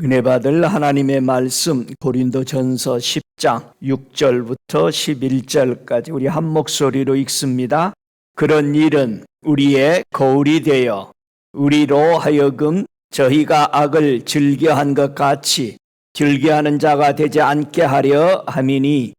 은혜 받을 하나님의 말씀 고린도전서 10장 6절부터 11절까지 우리 한 목소리로 읽습니다. 그런 일은 우리의 거울이 되어 우리로 하여금 저희가 악을 즐겨한 것 같이 즐겨하는 자가 되지 않게 하려 함이니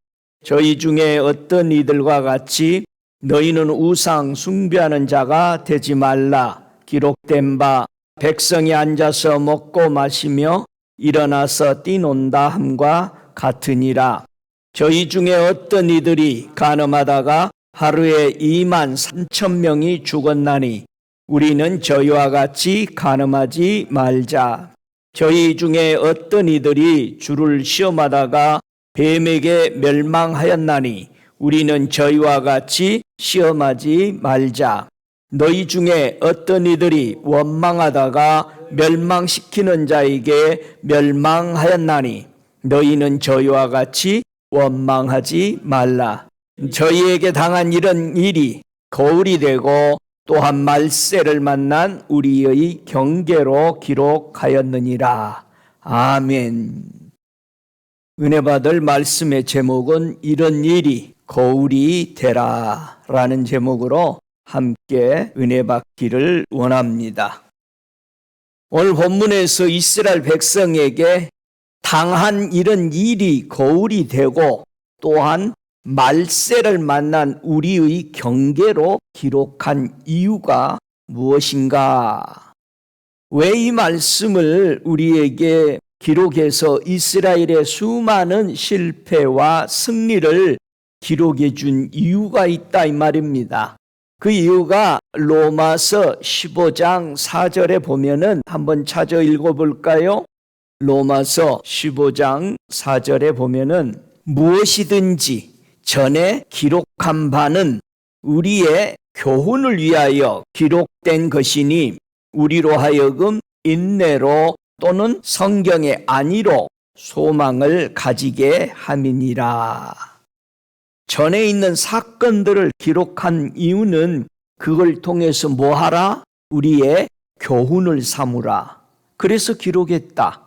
저희 중에 어떤 이들과 같이 너희는 우상 숭배하는 자가 되지 말라. 기록된 바 백성이 앉아서 먹고 마시며 일어나서 뛰논다 함과 같으니라. 저희 중에 어떤 이들이 간음하다가 하루에 23,000명이 죽었나니 우리는 저희와 같이 간음하지 말자. 저희 중에 어떤 이들이 주를 시험하다가 뱀에게 멸망하였나니 우리는 저희와 같이 시험하지 말자. 너희 중에 어떤 이들이 원망하다가 멸망시키는 자에게 멸망하였나니 너희는 저희와 같이 원망하지 말라. 저희에게 당한 이런 일이 거울이 되고 또한 말세를 만난 우리의 경계로 기록하였느니라. 아멘. 은혜 받을 말씀의 제목은 이런 일이 거울이 되라 라는 제목으로 함께 은혜 받기를 원합니다. 오늘 본문에서 이스라엘 백성에게 당한 이런 일이 거울이 되고 또한 말세를 만난 우리의 경계로 기록한 이유가 무엇인가? 왜 이 말씀을 우리에게 기록해서 이스라엘의 수많은 실패와 승리를 기록해 준 이유가 있다 이 말입니다. 그 이유가 로마서 15장 4절에 보면은 한번 찾아 읽어볼까요? 로마서 15장 4절에 보면은 무엇이든지 전에 기록한 바는 우리의 교훈을 위하여 기록된 것이니 우리로 하여금 인내로 또는 성경의 안위로 소망을 가지게 함이니라. 전에 있는 사건들을 기록한 이유는 그걸 통해서 뭐하라? 우리의 교훈을 삼으라. 그래서 기록했다.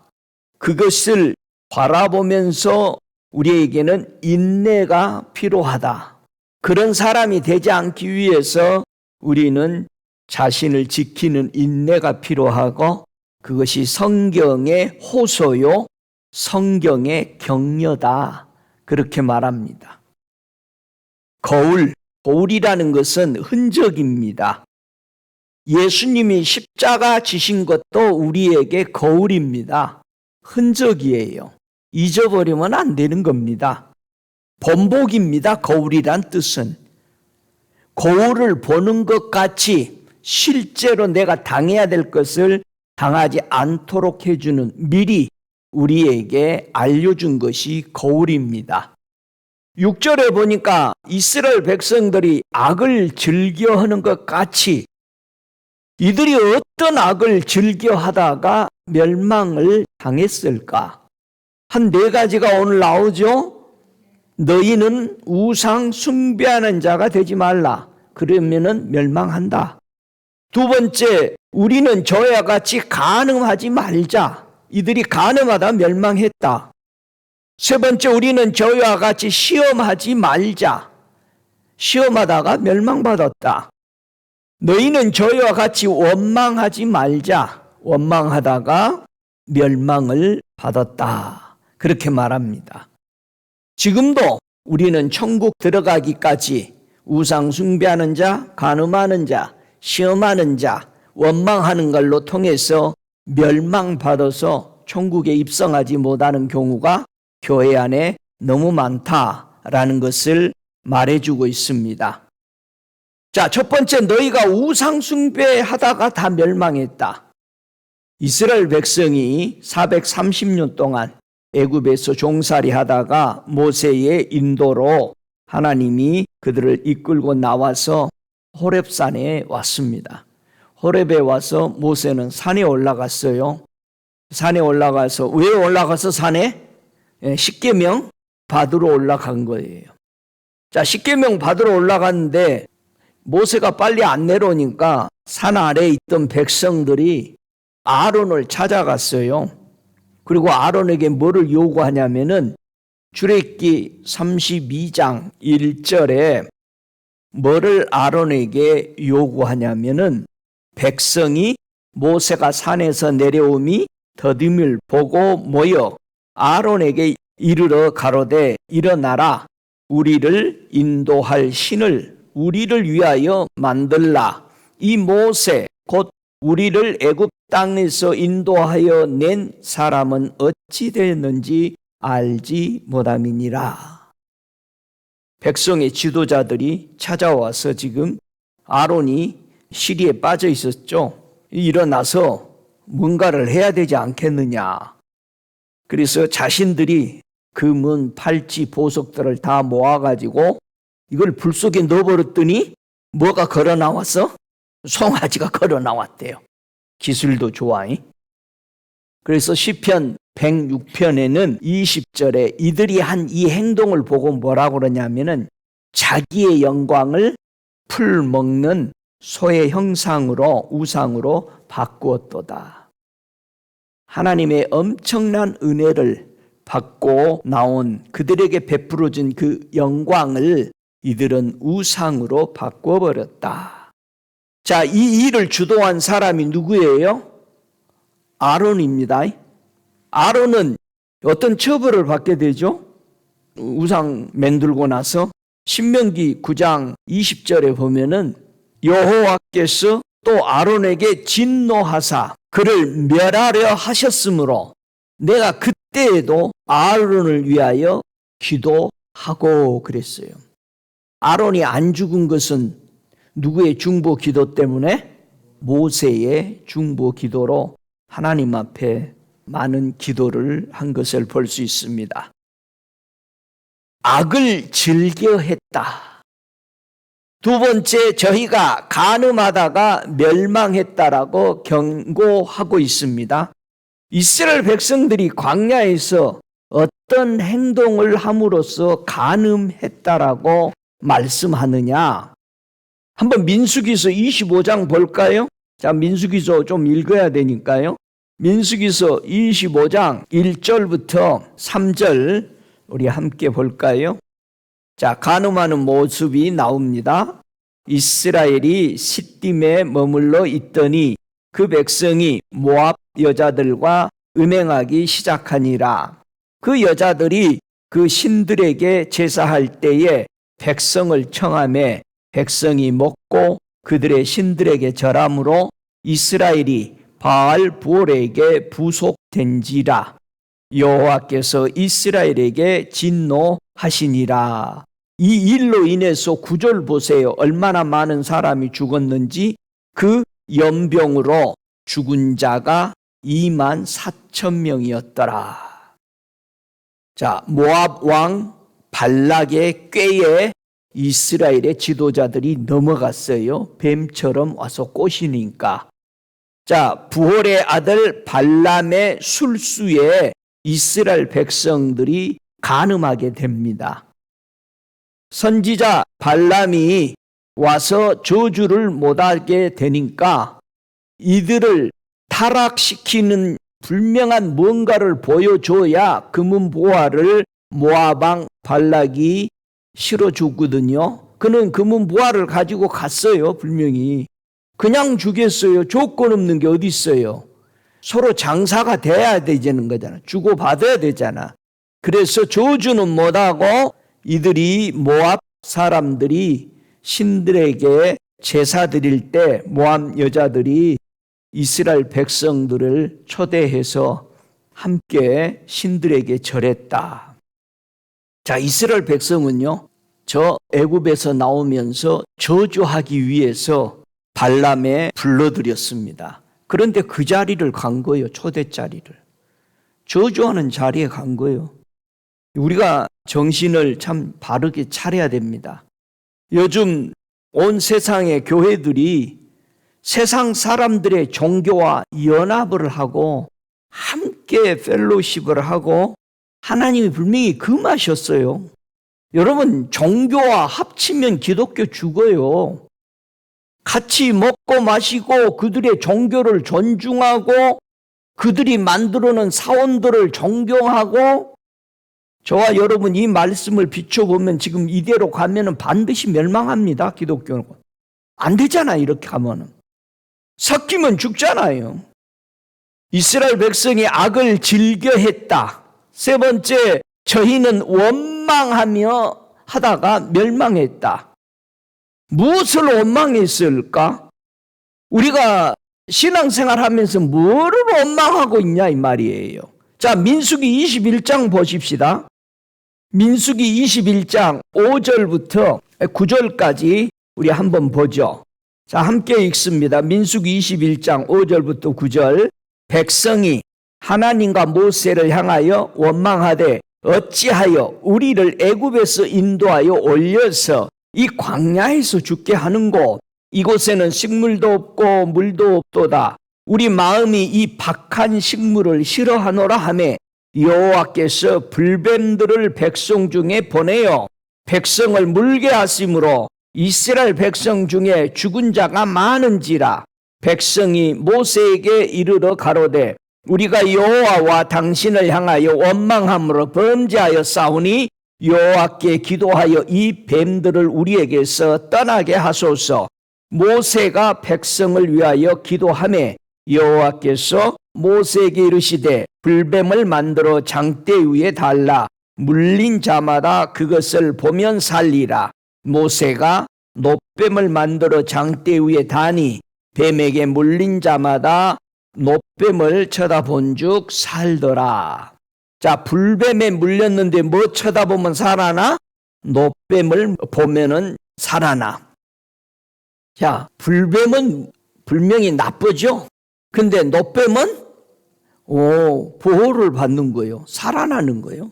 그것을 바라보면서 우리에게는 인내가 필요하다. 그런 사람이 되지 않기 위해서 우리는 자신을 지키는 인내가 필요하고 그것이 성경의 호소요, 성경의 격려다. 그렇게 말합니다. 거울이라는 것은 흔적입니다. 예수님이 십자가 지신 것도 우리에게 거울입니다. 흔적이에요. 잊어버리면 안 되는 겁니다. 본보기입니다. 거울이란 뜻은. 거울을 보는 것 같이 실제로 내가 당해야 될 것을 당하지 않도록 해주는 미리 우리에게 알려준 것이 거울입니다. 6절에 보니까 이스라엘 백성들이 악을 즐겨하는 것 같이 이들이 어떤 악을 즐겨하다가 멸망을 당했을까? 한 4가지가 오늘 나오죠? 너희는 우상 숭배하는 자가 되지 말라. 그러면은 멸망한다. 2번째, 우리는 저와 같이 간음하지 말자. 이들이 간음하다 멸망했다. 3번째, 우리는 저희와 같이 시험하지 말자. 시험하다가 멸망받았다. 너희는 저희와 같이 원망하지 말자. 원망하다가 멸망을 받았다. 그렇게 말합니다. 지금도 우리는 천국 들어가기까지 우상 숭배하는 자, 간음하는 자, 시험하는 자, 원망하는 걸로 통해서 멸망받아서 천국에 입성하지 못하는 경우가 교회 안에 너무 많다라는 것을 말해주고 있습니다. 자, 첫 번째, 너희가 우상 숭배하다가 다 멸망했다. 이스라엘 백성이 430년 동안 애굽에서 종살이 하다가 모세의 인도로 하나님이 그들을 이끌고 나와서 호렙산에 왔습니다. 호렙에 와서 모세는 산에 올라갔어요. 산에 올라가서 왜 올라가서 산에? 십계명 받으러 올라간 거예요. 자, 십계명 받으러 올라갔는데 모세가 빨리 안 내려오니까 산 아래에 있던 백성들이 아론을 찾아갔어요. 그리고 아론에게 뭐를 요구하냐면은 출애굽기 32장 1절에 뭐를 아론에게 요구하냐면은 백성이 모세가 산에서 내려옴이 더듬을 보고 모여 아론에게 이르러 가로되 일어나라 우리를 인도할 신을 우리를 위하여 만들라. 이 모세 곧 우리를 애굽 땅에서 인도하여 낸 사람은 어찌 되었는지 알지 못함이니라. 백성의 지도자들이 찾아와서 지금 아론이 시리에 빠져 있었죠. 일어나서 뭔가를 해야 되지 않겠느냐. 그래서 자신들이 금은 팔찌 보석들을 다 모아가지고 이걸 불 속에 넣어버렸더니 뭐가 걸어 나왔어? 송아지가 걸어 나왔대요. 기술도 좋아. 그래서 시편 106편에는 20절에 이들이 한 이 행동을 보고 뭐라고 그러냐면은 자기의 영광을 풀 먹는 소의 형상으로 우상으로 바꾸었도다. 하나님의 엄청난 은혜를 받고 나온 그들에게 베풀어진 그 영광을 이들은 우상으로 바꿔버렸다. 자, 이 일을 주도한 사람이 누구예요? 아론입니다. 아론은 어떤 처벌을 받게 되죠? 우상 만들고 나서 신명기 9장 20절에 보면은 여호와께서 또 아론에게 진노하사 그를 멸하려 하셨으므로 내가 그때에도 아론을 위하여 기도하고 그랬어요. 아론이 안 죽은 것은 누구의 중보 기도 때문에? 모세의 중보 기도로 하나님 앞에 많은 기도를 한 것을 볼 수 있습니다. 악을 즐겨했다. 두 번째, 저희가 간음하다가 멸망했다라고 경고하고 있습니다. 이스라엘 백성들이 광야에서 어떤 행동을 함으로써 간음했다라고 말씀하느냐? 한번 민수기서 25장 볼까요? 자, 민수기서 좀 읽어야 되니까요. 민수기서 25장 1절부터 3절 우리 함께 볼까요? 자, 간음하는 모습이 나옵니다. 이스라엘이 시딤에 머물러 있더니 그 백성이 모압 여자들과 음행하기 시작하니라. 그 여자들이 그 신들에게 제사할 때에 백성을 청하매 백성이 먹고 그들의 신들에게 절함으로 이스라엘이 바알 부올에게 부속된지라. 여호와께서 이스라엘에게 진노하시니라. 이 일로 인해서 9절 보세요. 얼마나 많은 사람이 죽었는지. 그 연병으로 죽은 자가 24,000명이었더라. 자, 모압 왕 발락의 꾀에 이스라엘의 지도자들이 넘어갔어요. 뱀처럼 와서 꼬시니까. 자, 부홀의 아들 발람의 술수에 이스라엘 백성들이 간음하게 됩니다. 선지자 발람이 와서 저주를 못하게 되니까 이들을 타락시키는 분명한 뭔가를 보여줘야 금은 보화를 모압 왕 발락이 실어주거든요. 그는 금은 보화를 가지고 갔어요. 분명히. 그냥 주겠어요. 조건 없는 게 어디 있어요. 서로 장사가 돼야 되는 거잖아. 주고받아야 되잖아. 그래서 저주는 못하고 이들이 모압 사람들이 신들에게 제사 드릴 때 모압 여자들이 이스라엘 백성들을 초대해서 함께 신들에게 절했다. 자, 이스라엘 백성은요, 저 애굽에서 나오면서 저주하기 위해서 발람에 불러들였습니다. 그런데 그 자리를 간 거예요. 초대 자리를. 저주하는 자리에 간 거예요. 우리가 정신을 참 바르게 차려야 됩니다. 요즘 온 세상의 교회들이 세상 사람들의 종교와 연합을 하고 함께 펠로십을 하고 하나님이 분명히 금하셨어요. 여러분, 종교와 합치면 기독교 죽어요. 같이 먹고 마시고 그들의 종교를 존중하고 그들이 만들어 놓은 사원들을 존경하고, 저와 여러분 이 말씀을 비춰보면 지금 이대로 가면은 반드시 멸망합니다. 기독교는. 안 되잖아요. 이렇게 가면은. 섞이면 죽잖아요. 이스라엘 백성이 악을 즐겨했다. 세 번째, 저희는 원망하며 하다가 멸망했다. 무엇을 원망했을까? 우리가 신앙생활 하면서 뭐를 원망하고 있냐 이 말이에요. 자, 민수기 21장 보십시다. 민수기 21장 5절부터 9절까지 우리 한번 보죠. 자, 함께 읽습니다. 민수기 21장 5절부터 9절. 백성이 하나님과 모세를 향하여 원망하되 어찌하여 우리를 애굽에서 인도하여 올려서 이 광야에서 죽게 하는고, 이곳에는 식물도 없고 물도 없도다. 우리 마음이 이 박한 식물을 싫어하노라 하매 여호와께서 불뱀들을 백성 중에 보내어 백성을 물게 하심으로 이스라엘 백성 중에 죽은 자가 많은지라. 백성이 모세에게 이르러 가로되 우리가 여호와와 당신을 향하여 원망함으로 범죄하여 싸우니 여호와께 기도하여 이 뱀들을 우리에게서 떠나게 하소서. 모세가 백성을 위하여 기도하매 여호와께서 모세에게 이르시되 불뱀을 만들어 장대 위에 달라 물린 자마다 그것을 보면 살리라. 모세가 놋뱀을 만들어 장대 위에 다니 뱀에게 물린 자마다 놋뱀을 쳐다본즉 살더라. 자, 불뱀에 물렸는데 뭐 쳐다보면 살아나? 놋뱀을 보면은 살아나. 자, 불뱀은 분명히 나쁘죠? 근데 놋뱀은 보호를 받는 거예요. 살아나는 거예요.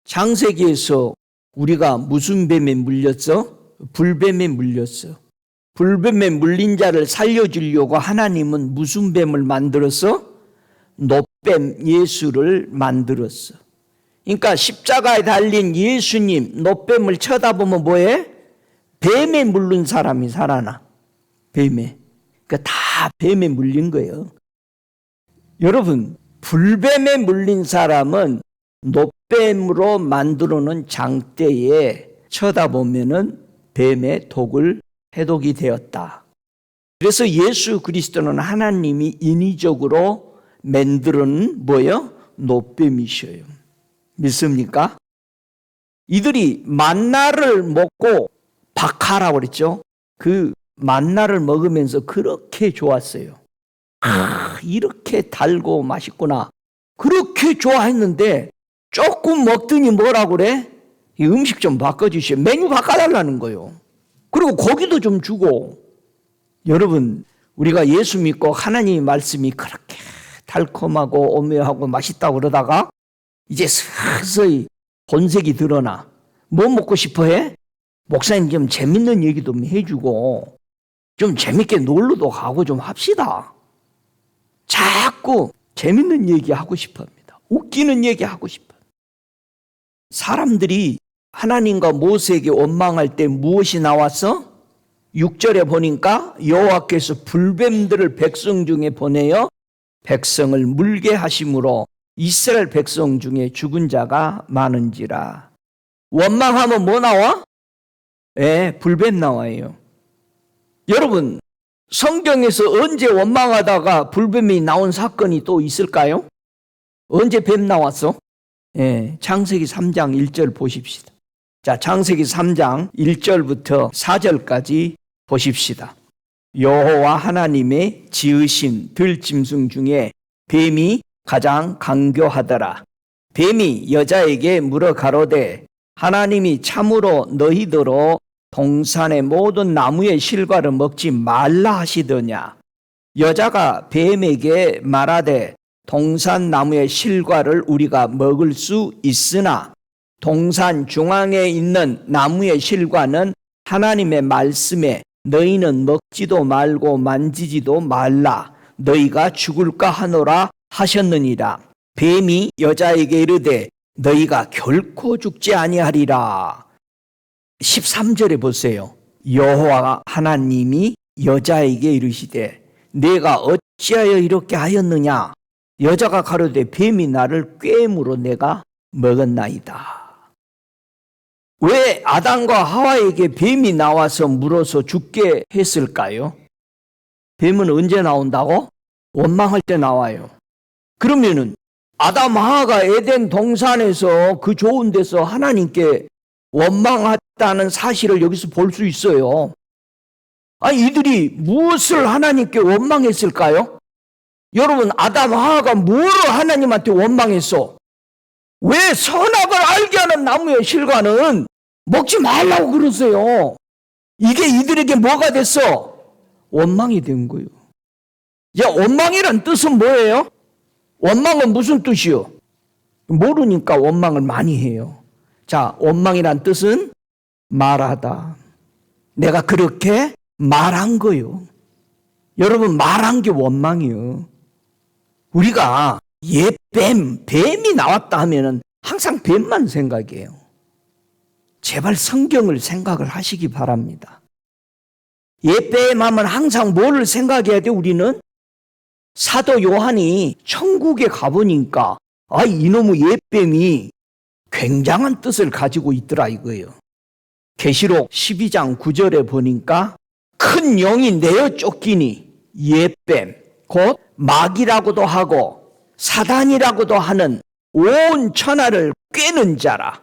창세기에서 우리가 무슨 뱀에 물렸어? 불뱀에 물렸어. 불뱀에 물린 자를 살려주려고 하나님은 무슨 뱀을 만들었어? 놋뱀 예수를 만들었어. 그러니까 십자가에 달린 예수님 놋뱀을 쳐다보면 뭐해? 뱀에 물린 사람이 살아나. 뱀에. 그러니까 다 뱀에 물린 거예요. 여러분, 불뱀에 물린 사람은 놋뱀으로 만들어 놓은 장대에 쳐다보면은 뱀의 독을 해독이 되었다. 그래서 예수 그리스도는 하나님이 인위적으로 만들어낸 뭐예요? 놋뱀이셔요. 믿습니까? 이들이 만나를 먹고 박하라고 그랬죠. 그 만나를 먹으면서 그렇게 좋았어요. 이렇게 달고 맛있구나. 그렇게 좋아했는데 조금 먹더니 뭐라고 그래? 이 음식 좀 바꿔주시오. 메뉴 바꿔달라는 거예요. 그리고 고기도 좀 주고. 여러분, 우리가 예수 믿고 하나님의 말씀이 그렇게 달콤하고 오묘하고 맛있다고 그러다가 이제 서서히 본색이 드러나. 뭐 먹고 싶어 해? 목사님 좀 재밌는 얘기도 좀 해주고 좀 재밌게 놀러도 가고 좀 합시다. 자꾸 재밌는 얘기 하고 싶어 합니다. 웃기는 얘기 하고 싶어. 사람들이 하나님과 모세에게 원망할 때 무엇이 나왔어? 6절에 보니까 여호와께서 불뱀들을 백성 중에 보내어 백성을 물게 하심으로 이스라엘 백성 중에 죽은 자가 많은지라. 원망하면 뭐 나와? 불뱀 나와요. 여러분, 성경에서 언제 원망하다가 불뱀이 나온 사건이 또 있을까요? 언제 뱀 나왔어? 창세기 3장 1절 보십시다. 자, 창세기 3장 1절부터 4절까지 보십시다. 여호와 하나님의 지으신 들짐승 중에 뱀이 가장 강교하더라. 뱀이 여자에게 물어 가로되 하나님이 참으로 너희더러 동산의 모든 나무의 실과를 먹지 말라 하시더냐. 여자가 뱀에게 말하되 동산 나무의 실과를 우리가 먹을 수 있으나 동산 중앙에 있는 나무의 실과는 하나님의 말씀에 너희는 먹지도 말고 만지지도 말라. 너희가 죽을까 하노라 하셨느니라. 뱀이 여자에게 이르되 너희가 결코 죽지 아니하리라. 13절에 보세요. 여호와 하나님이 여자에게 이르시되 내가 어찌하여 이렇게 하였느냐. 여자가 가로되 뱀이 나를 꾀므로 내가 먹었나이다. 왜 아담과 하와에게 뱀이 나와서 물어서 죽게 했을까요? 뱀은 언제 나온다고? 원망할 때 나와요. 그러면은 아담 하와가 에덴 동산에서 그 좋은 데서 하나님께 원망했다는 사실을 여기서 볼 수 있어요. 아니, 이들이 무엇을 하나님께 원망했을까요? 여러분, 아담 하와가 뭐로 하나님한테 원망했어? 왜 선악을 알게 하는 나무의 실과는 먹지 말라고 그러세요? 이게 이들에게 뭐가 됐어? 원망이 된 거예요. 야, 원망이란 뜻은 뭐예요? 원망은 무슨 뜻이요? 모르니까 원망을 많이 해요. 자, 원망이란 뜻은 말하다. 내가 그렇게 말한 거요. 여러분, 말한 게 원망이요. 우리가 뱀이 나왔다 하면은 항상 뱀만 생각해요. 제발 성경을 생각을 하시기 바랍니다. 뱀 하면 항상 뭐를 생각해야 돼, 우리는? 사도 요한이 천국에 가보니까 이놈의 뱀이 굉장한 뜻을 가지고 있더라 이거예요. 계시록 12장 9절에 보니까 큰 영이 내어 쫓기니 뱀, 곧 마귀라고도 하고 사단이라고도 하는 온 천하를 꿰는 자라.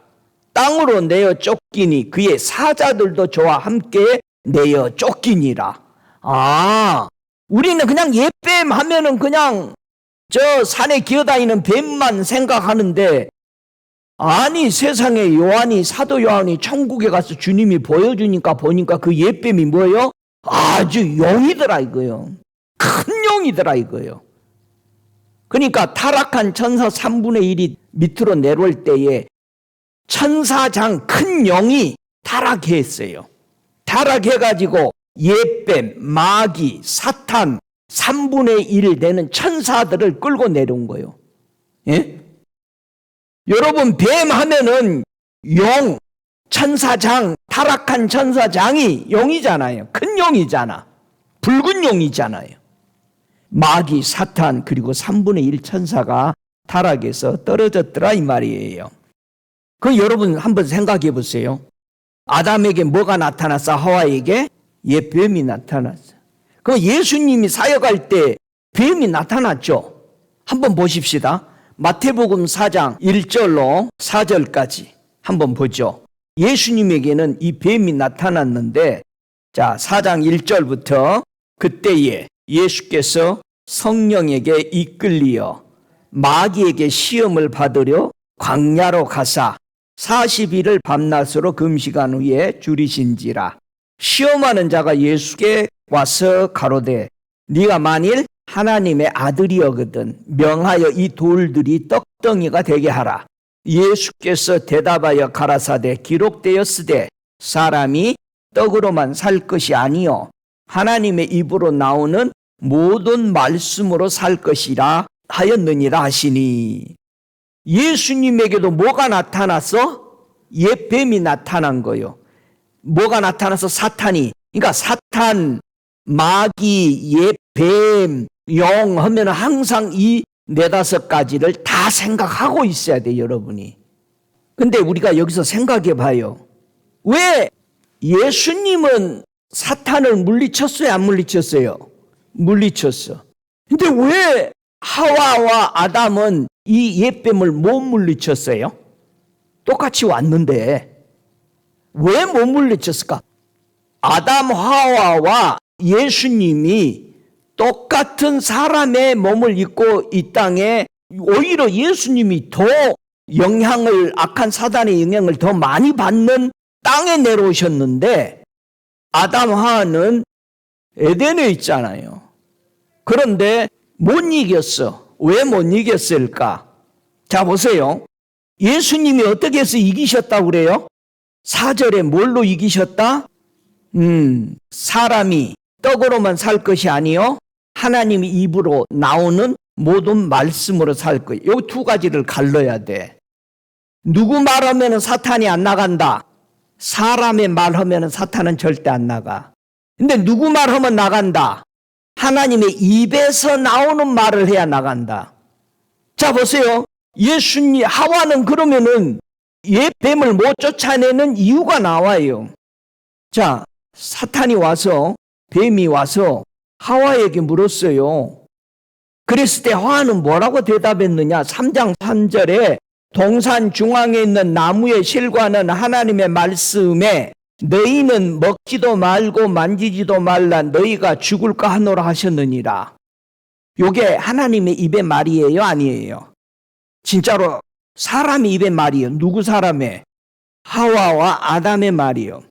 땅으로 내어 쫓기니 그의 사자들도 저와 함께 내어 쫓기니라. 우리는 그냥 뱀 하면은 그냥 저 산에 기어다니는 뱀만 생각하는데, 아니, 세상에 사도 요한이 천국에 가서 주님이 보여주니까 보니까 그 뱀이 뭐예요? 아주 용이더라 이거요. 큰 용이더라 이거요. 그러니까 타락한 천사 3분의 1이 밑으로 내려올 때에 천사장 큰 영이 타락했어요. 타락해가지고 뱀, 마귀, 사탄 3분의 1 되는 천사들을 끌고 내려온 거예요. 예? 여러분, 뱀 하면은 용, 천사장, 타락한 천사장이 용이잖아요. 큰 용이잖아. 붉은 용이잖아요. 마귀, 사탄, 그리고 3분의 1 천사가 타락해서 떨어졌더라 이 말이에요. 그럼 여러분 한번 생각해 보세요. 아담에게 뭐가 나타났어? 하와에게? 뱀이 나타났어. 그럼 예수님이 사역할 때 뱀이 나타났죠? 한번 보십시다. 마태복음 4장 1절로 4절까지 한번 보죠. 예수님에게는 이 뱀이 나타났는데, 자, 4장 1절부터 그때에 예수께서 성령에게 이끌리어 마귀에게 시험을 받으려 광야로 가사 40일을 밤낮으로 금식한 후에 줄이신지라. 시험하는 자가 예수께 와서 가로되 네가 만일 하나님의 아들이여거든 명하여 이 돌들이 떡덩이가 되게 하라. 예수께서 대답하여 가라사대 기록되었으되 사람이 떡으로만 살 것이 아니요 하나님의 입으로 나오는 모든 말씀으로 살 것이라 하였느니라 하시니. 예수님에게도 뭐가 나타났어? 뱀이 나타난 거요. 뭐가 나타나서 사탄이, 그러니까 사탄, 마귀, 뱀, 영 하면 항상 이 4-5가지를 다 생각하고 있어야 돼, 여러분이. 근데 우리가 여기서 생각해 봐요. 왜 예수님은 사탄을 물리쳤어요, 안 물리쳤어요? 물리쳤어. 근데 왜 하와와 아담은 이 뱀을 못 물리쳤어요? 똑같이 왔는데 왜 못 물리쳤을까? 아담 하와와 예수님이 똑같은 사람의 몸을 입고 이 땅에, 오히려 예수님이 더 악한 사단의 영향을 더 많이 받는 땅에 내려오셨는데 아담 하와는 에덴에 있잖아요. 그런데 못 이겼어. 왜 못 이겼을까? 자, 보세요. 예수님이 어떻게 해서 이기셨다고 그래요? 4절에 뭘로 이기셨다? 사람이 떡으로만 살 것이 아니요 하나님의 입으로 나오는 모든 말씀으로 살 거예요. 이 2가지를 갈라야 돼. 누구 말하면 사탄이 안 나간다. 사람의 말하면 사탄은 절대 안 나가. 근데 누구 말하면 나간다. 하나님의 입에서 나오는 말을 해야 나간다. 자, 보세요. 예수님, 하와는 그러면은 뱀을 못 쫓아내는 이유가 나와요. 자, 사탄이 와서, 뱀이 와서 하와에게 물었어요. 그랬을 때 하와는 뭐라고 대답했느냐? 3장 3절에 동산 중앙에 있는 나무의 실과는 하나님의 말씀에 너희는 먹지도 말고 만지지도 말라 너희가 죽을까 하노라 하셨느니라. 요게 하나님의 입의 말이에요, 아니에요? 진짜로 사람의 입의 말이에요. 누구 사람의? 하와와 아담의 말이에요.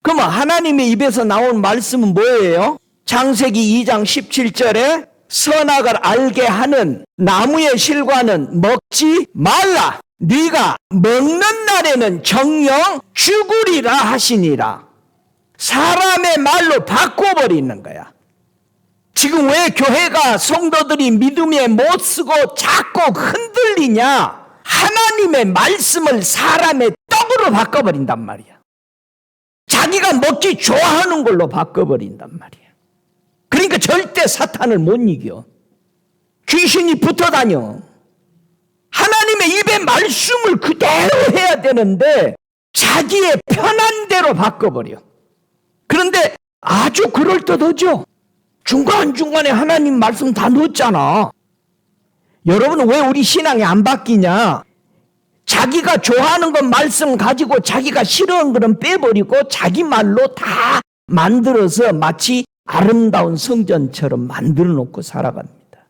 그러면 하나님의 입에서 나온 말씀은 뭐예요? 창세기 2장 17절에 선악을 알게 하는 나무의 실과는 먹지 말라. 네가 먹는 날에는 정녕 죽으리라 하시니라. 사람의 말로 바꿔버리는 거야. 지금 왜 교회가 성도들이 믿음에 못 쓰고 자꾸 흔들리냐? 하나님의 말씀을 사람의 떡으로 바꿔버린단 말이야. 자기가 먹기 좋아하는 걸로 바꿔버린단 말이야. 그러니까 절대 사탄을 못 이겨. 귀신이 붙어 다녀. 하나님의 입의 말씀을 그대로 해야 되는데 자기의 편한 대로 바꿔버려. 그런데 아주 그럴듯하죠. 중간중간에 하나님 말씀 다 넣었잖아. 여러분은 왜 우리 신앙이 안 바뀌냐? 자기가 좋아하는 건 말씀 가지고 자기가 싫어하는 거는 빼버리고 자기 말로 다 만들어서 마치 아름다운 성전처럼 만들어 놓고 살아갑니다.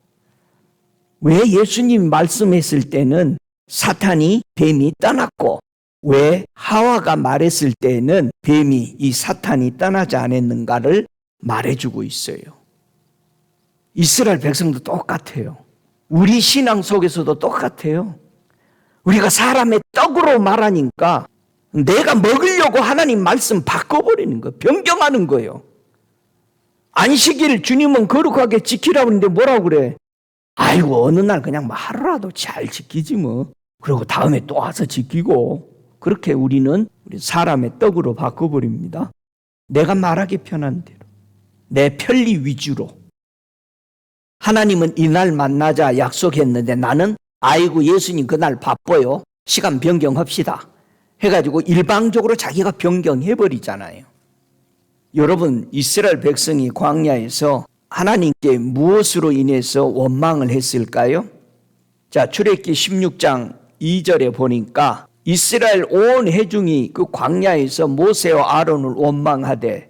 왜 예수님이 말씀했을 때는 사탄이 뱀이 떠났고 왜 하와가 말했을 때는 뱀이 이 사탄이 떠나지 않았는가를 말해주고 있어요. 이스라엘 백성도 똑같아요. 우리 신앙 속에서도 똑같아요. 우리가 사람의 떡으로 말하니까 내가 먹으려고 하나님 말씀 바꿔버리는 거예요. 변경하는 거예요. 안식일 주님은 거룩하게 지키라고 하는데 뭐라고 그래? 아이고 어느 날 그냥 뭐 하루라도 잘 지키지 뭐. 그리고 다음에 또 와서 지키고. 그렇게 우리는 우리 사람의 떡으로 바꿔버립니다. 내가 말하기 편한 대로. 내 편리 위주로. 하나님은 이날 만나자 약속했는데 나는 아이고 예수님 그날 바빠요. 시간 변경합시다. 해가지고 일방적으로 자기가 변경해버리잖아요. 여러분 이스라엘 백성이 광야에서 하나님께 무엇으로 인해서 원망을 했을까요? 자, 출애굽기 16장 2절에 보니까 이스라엘 온 회중이 그 광야에서 모세와 아론을 원망하되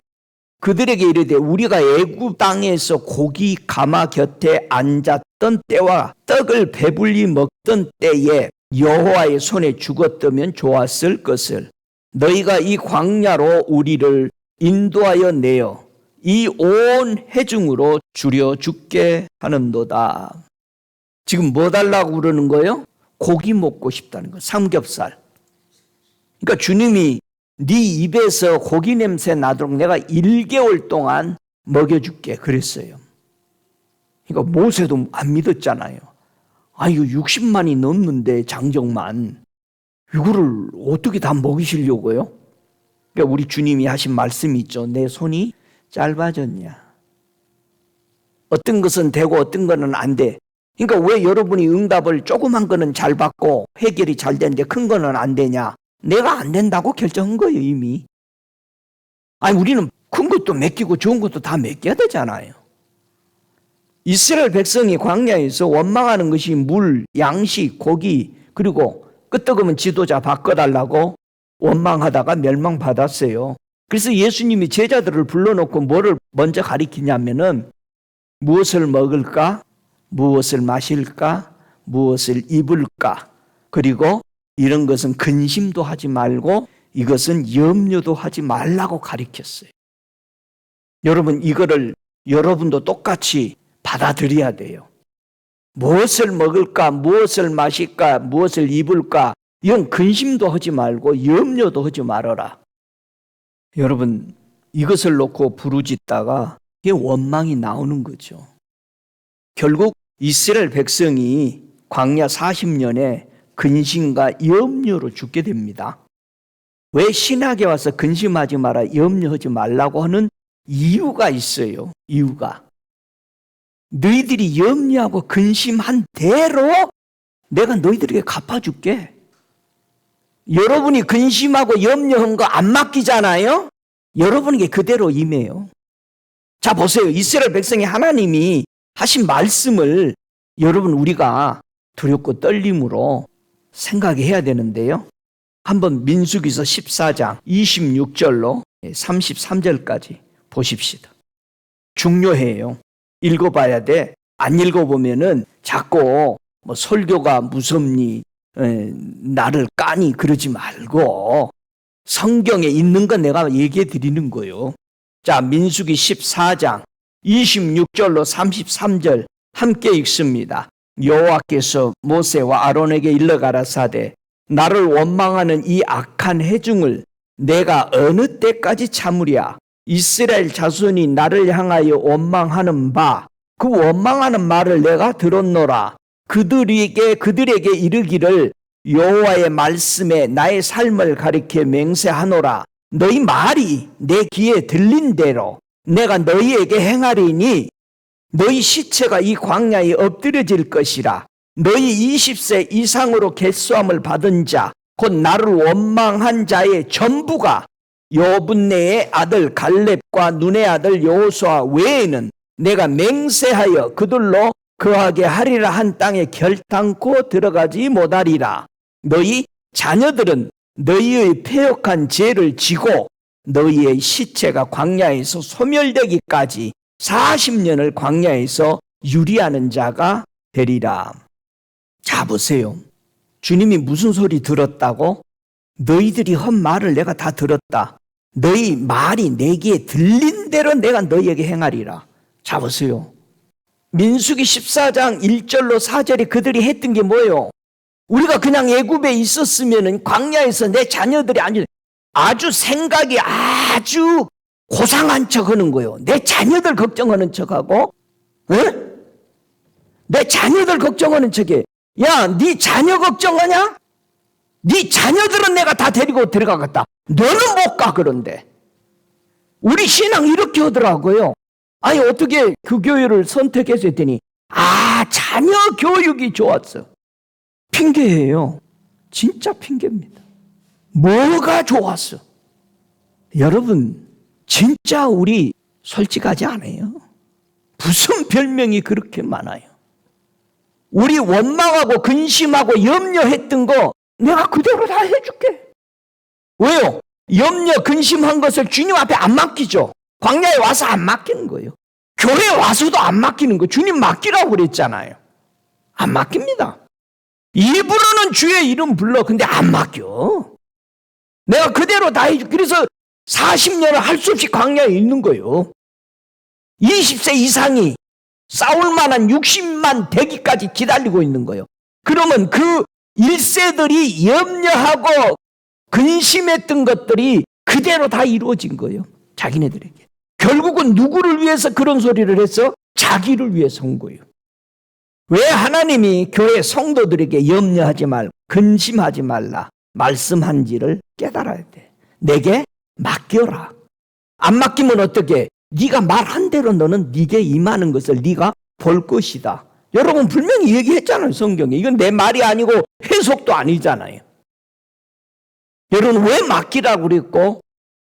그들에게 이르되 우리가 애굽 땅에서 고기 가마 곁에 앉았던 때와 떡을 배불리 먹던 때에 여호와의 손에 죽었다면 좋았을 것을 너희가 이 광야로 우리를 인도하여 내어 이 온 회중으로 줄여 죽게 하는도다. 지금 뭐 달라고 그러는 거예요? 고기 먹고 싶다는 거, 삼겹살. 그러니까 주님이 네 입에서 고기 냄새 나도록 내가 1개월 동안 먹여줄게 그랬어요. 그러니까 모세도 안 믿었잖아요. 아 이거 60만이 넘는데 장정만 이거를 어떻게 다 먹이시려고요? 그러니까 우리 주님이 하신 말씀이 있죠. 내 손이 짧아졌냐. 어떤 것은 되고 어떤 것은 안 돼. 그러니까 왜 여러분이 응답을 조그만 거는 잘 받고 해결이 잘 되는데 큰 거는 안 되냐. 내가 안 된다고 결정한 거예요 이미. 아니 우리는 큰 것도 맡기고 좋은 것도 다 맡겨야 되잖아요. 이스라엘 백성이 광야에서 원망하는 것이 물, 양식, 고기 그리고 끄떡이면 지도자 바꿔달라고 원망하다가 멸망받았어요. 그래서 예수님이 제자들을 불러놓고 뭐를 먼저 가리키냐면은 무엇을 먹을까? 무엇을 마실까? 무엇을 입을까? 그리고 이런 것은 근심도 하지 말고 이것은 염려도 하지 말라고 가르쳤어요. 여러분 이거를 여러분도 똑같이 받아들여야 돼요. 무엇을 먹을까? 무엇을 마실까? 무엇을 입을까? 이런 근심도 하지 말고 염려도 하지 말아라. 여러분 이것을 놓고 부르짖다가 이게 원망이 나오는 거죠. 결국 이스라엘 백성이 광야 40년에 근심과 염려로 죽게 됩니다. 왜 신학에 와서 근심하지 마라, 염려하지 말라고 하는 이유가 있어요. 이유가. 너희들이 염려하고 근심한 대로 내가 너희들에게 갚아줄게. 여러분이 근심하고 염려한 거 안 맡기잖아요? 여러분에게 그대로 임해요. 자, 보세요. 이스라엘 백성이 하나님이 하신 말씀을 여러분 우리가 두렵고 떨림으로 생각해야 되는데요. 한번 민수기서 14장 26절로 33절까지 보십시다. 중요해요. 읽어봐야 돼. 안 읽어보면은 자꾸 뭐 설교가 무섭니, 나를 까니 그러지 말고 성경에 있는 건 내가 얘기해 드리는 거예요. 자, 민수기 14장 26절로 33절 함께 읽습니다. 여호와께서 모세와 아론에게 일러 가라사대 나를 원망하는 이 악한 해중을 내가 어느 때까지 참으랴. 이스라엘 자손이 나를 향하여 원망하는 바 그 원망하는 말을 내가 들었노라. 그들에게 이르기를 여호와의 말씀에 나의 삶을 가리켜 맹세하노라. 너희 말이 내 귀에 들린 대로 내가 너희에게 행하리니 너희 시체가 이 광야에 엎드려질 것이라. 너희 20세 이상으로 결수함을 받은 자 곧 나를 원망한 자의 전부가 여분네의 아들 갈렙과 눈의 아들 여호수아 외에는 내가 맹세하여 그들로 거하게 하리라 한 땅에 결단코 들어가지 못하리라. 너희 자녀들은 너희의 패역한 죄를 지고 너희의 시체가 광야에서 소멸되기까지 40년을 광야에서 유리하는 자가 되리라. 자, 보세요. 주님이 무슨 소리 들었다고? 너희들이 한 말을 내가 다 들었다. 너희 말이 내 귀에 들린 대로 내가 너희에게 행하리라. 자, 보세요. 민수기 14장 1절로 4절에 그들이 했던 게 뭐예요? 우리가 그냥 애굽에 있었으면 광야에서 내 자녀들이 아주 생각이 아주 고상한 척 하는 거예요. 내 자녀들 걱정하는 척하고, 내 자녀들 걱정하는 척해. 야, 네 자녀 걱정하냐? 네 자녀들은 내가 다 데리고 들어가겠다. 너는 못 가. 그런데 우리 신앙 이렇게 하더라고요. 아니, 어떻게 그 교회를 선택해서 했더니 자녀 교육이 좋았어. 핑계예요. 진짜 핑계입니다. 뭐가 좋았어? 여러분, 진짜 우리 솔직하지 않아요? 무슨 별명이 그렇게 많아요? 우리 원망하고 근심하고 염려했던 거 내가 그대로 다 해줄게. 왜요? 염려, 근심한 것을 주님 앞에 안 맡기죠. 광야에 와서 안 맡기는 거예요. 교회에 와서도 안 맡기는 거예요. 주님 맡기라고 그랬잖아요. 안 맡깁니다. 일부러는 주의 이름 불러. 근데 안 맡겨. 내가 그대로 다 해줄게. 그래서 40년을 할 수 없이 광야에 있는 거예요. 20세 이상이 싸울 만한 60만 되기까지 기다리고 있는 거예요. 그러면 그 1세들이 염려하고 근심했던 것들이 그대로 다 이루어진 거예요. 자기네들에게. 결국은 누구를 위해서 그런 소리를 했어? 자기를 위해서 한 거예요. 왜 하나님이 교회 성도들에게 염려하지 말고 근심하지 말라 말씀한지를 깨달아야 돼. 내게 맡겨라. 안 맡기면 어떻게? 네가 말한 대로 너는 네게 임하는 것을 네가 볼 것이다. 여러분 분명히 얘기했잖아요. 성경에. 이건 내 말이 아니고 해석도 아니잖아요. 여러분 왜 맡기라고 그랬고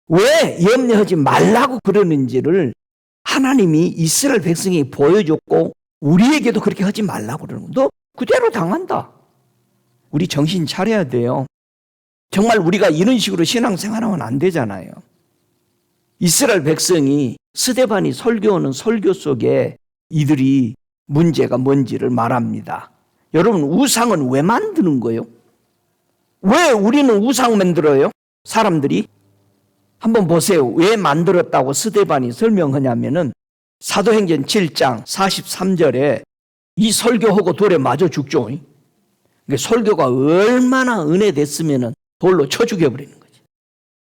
왜 염려하지 말라고 그러는지를 하나님이 이스라엘 백성이 보여줬고 우리에게도 그렇게 하지 말라고 그러는 거야. 너 그대로 당한다. 우리 정신 차려야 돼요. 정말 우리가 이런 식으로 신앙생활하면 안 되잖아요. 이스라엘 백성이 스데반이 설교하는 설교 속에 이들이 문제가 뭔지를 말합니다. 여러분 우상은 왜 만드는 거예요? 왜 우리는 우상 만들어요? 사람들이? 한번 보세요. 왜 만들었다고 스데반이 설명하냐면은 사도행전 7장 43절에 이 설교하고 돌에 맞아 죽죠. 그러니까 설교가 얼마나 은혜됐으면은 돌로 쳐 죽여버리는 거지.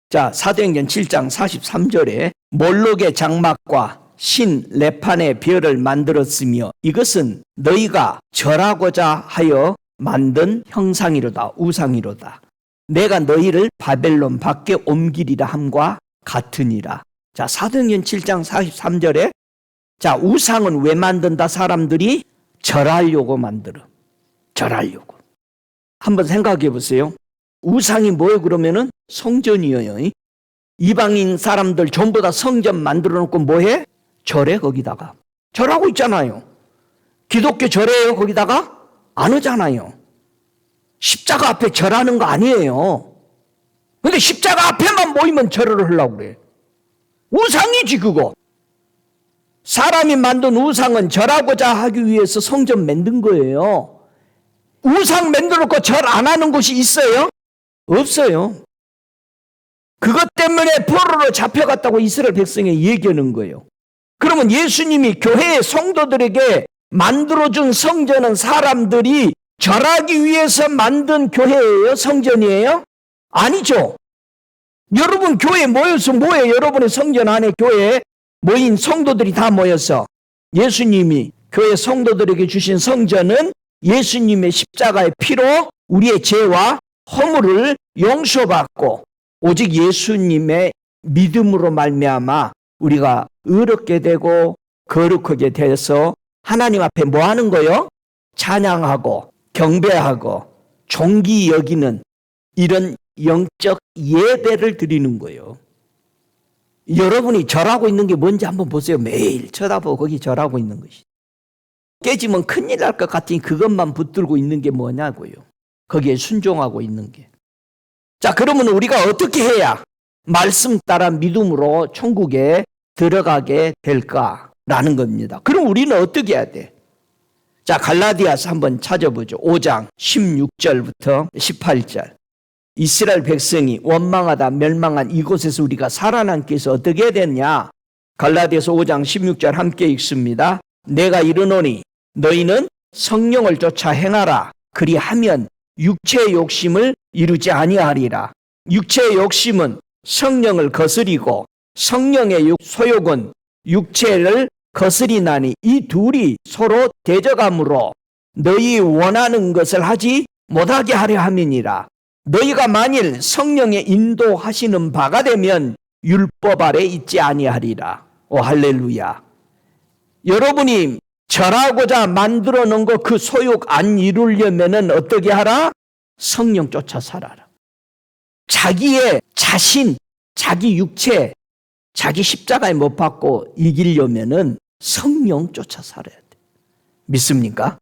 자, 사도행전 7장 43절에 몰록의 장막과 신 레판의 별을 만들었으며 이것은 너희가 절하고자 하여 만든 형상이로다. 우상이로다. 내가 너희를 바벨론 밖에 옮기리라 함과 같으니라. 자, 사도행전 7장 43절에 자, 우상은 왜 만든다? 사람들이 절하려고 만들어. 절하려고. 한번 생각해 보세요. 우상이 뭐예요? 그러면은 성전이에요. 이방인 사람들 전부 다 성전 만들어 놓고 뭐해? 절해 거기다가. 절하고 있잖아요. 기독교 절해요 거기다가? 안 하잖아요. 십자가 앞에 절하는 거 아니에요. 근데 십자가 앞에만 모이면 절을 하려고 그래. 우상이지 그거. 사람이 만든 우상은 절하고자 하기 위해서 성전 만든 거예요. 우상 만들어 놓고 절 안 하는 곳이 있어요? 없어요. 그것 때문에 포로로 잡혀갔다고 이스라엘 백성에 얘기하는 거예요. 그러면 예수님이 교회의 성도들에게 만들어준 성전은 사람들이 절하기 위해서 만든 교회예요? 성전이에요? 아니죠. 여러분 교회에 모여서 뭐예요? 여러분의 성전 안에 교회에 모인 성도들이 다 모여서 예수님이 교회 성도들에게 주신 성전은 예수님의 십자가의 피로 우리의 죄와 허물을 용서받고 오직 예수님의 믿음으로 말미암아 우리가 의롭게 되고 거룩하게 돼서 하나님 앞에 뭐 하는 거요? 찬양하고 경배하고 존귀 여기는 이런 영적 예배를 드리는 거예요. 여러분이 절하고 있는 게 뭔지 한번 보세요. 매일 쳐다보고 거기 절하고 있는 것이. 깨지면 큰일 날 것 같으니 그것만 붙들고 있는 게 뭐냐고요. 거기에 순종하고 있는 게. 자, 그러면 우리가 어떻게 해야 말씀 따라 믿음으로 천국에 들어가게 될까라는 겁니다. 그럼 우리는 어떻게 해야 돼? 자, 갈라디아서 한번 찾아보죠. 5장 16절부터 18절. 이스라엘 백성이 원망하다 멸망한 이곳에서 우리가 살아남기 위해서 어떻게 해야 되냐? 갈라디아서 5장 16절 함께 읽습니다. 내가 이르노니 너희는 성령을 쫓아 행하라. 그리하면 육체의 욕심을 이루지 아니하리라. 육체의 욕심은 성령을 거스리고 성령의 소욕은 육체를 거스리나니 이 둘이 서로 대적함으로 너희 원하는 것을 하지 못하게 하려 함이니라. 너희가 만일 성령의 인도하시는 바가 되면 율법 아래 있지 아니하리라. 오 할렐루야. 여러분이 절하고자 만들어 놓은 거 그 소욕 안 이루려면은 어떻게 하라? 성령 쫓아 살아라. 자기의 자신, 자기 육체, 자기 십자가에 못 박고 이기려면은 성령 쫓아 살아야 돼. 믿습니까?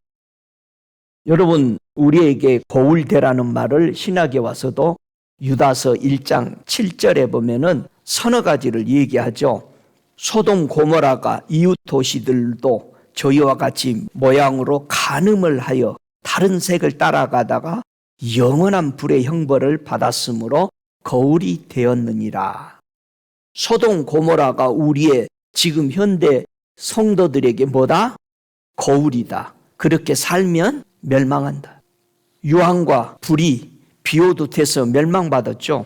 여러분, 우리에게 거울되라는 말을 신학에 와서도 유다서 1장 7절에 보면은 서너 가지를 얘기하죠. 소돔 고모라가 이웃 도시들도 저희와 같이 모양으로 간음을 하여 다른 색을 따라가다가 영원한 불의 형벌을 받았으므로 거울이 되었느니라. 소돔 고모라가 우리의 지금 현대 성도들에게 뭐다? 거울이다. 그렇게 살면 멸망한다. 유황과 불이 비오듯해서 멸망받았죠.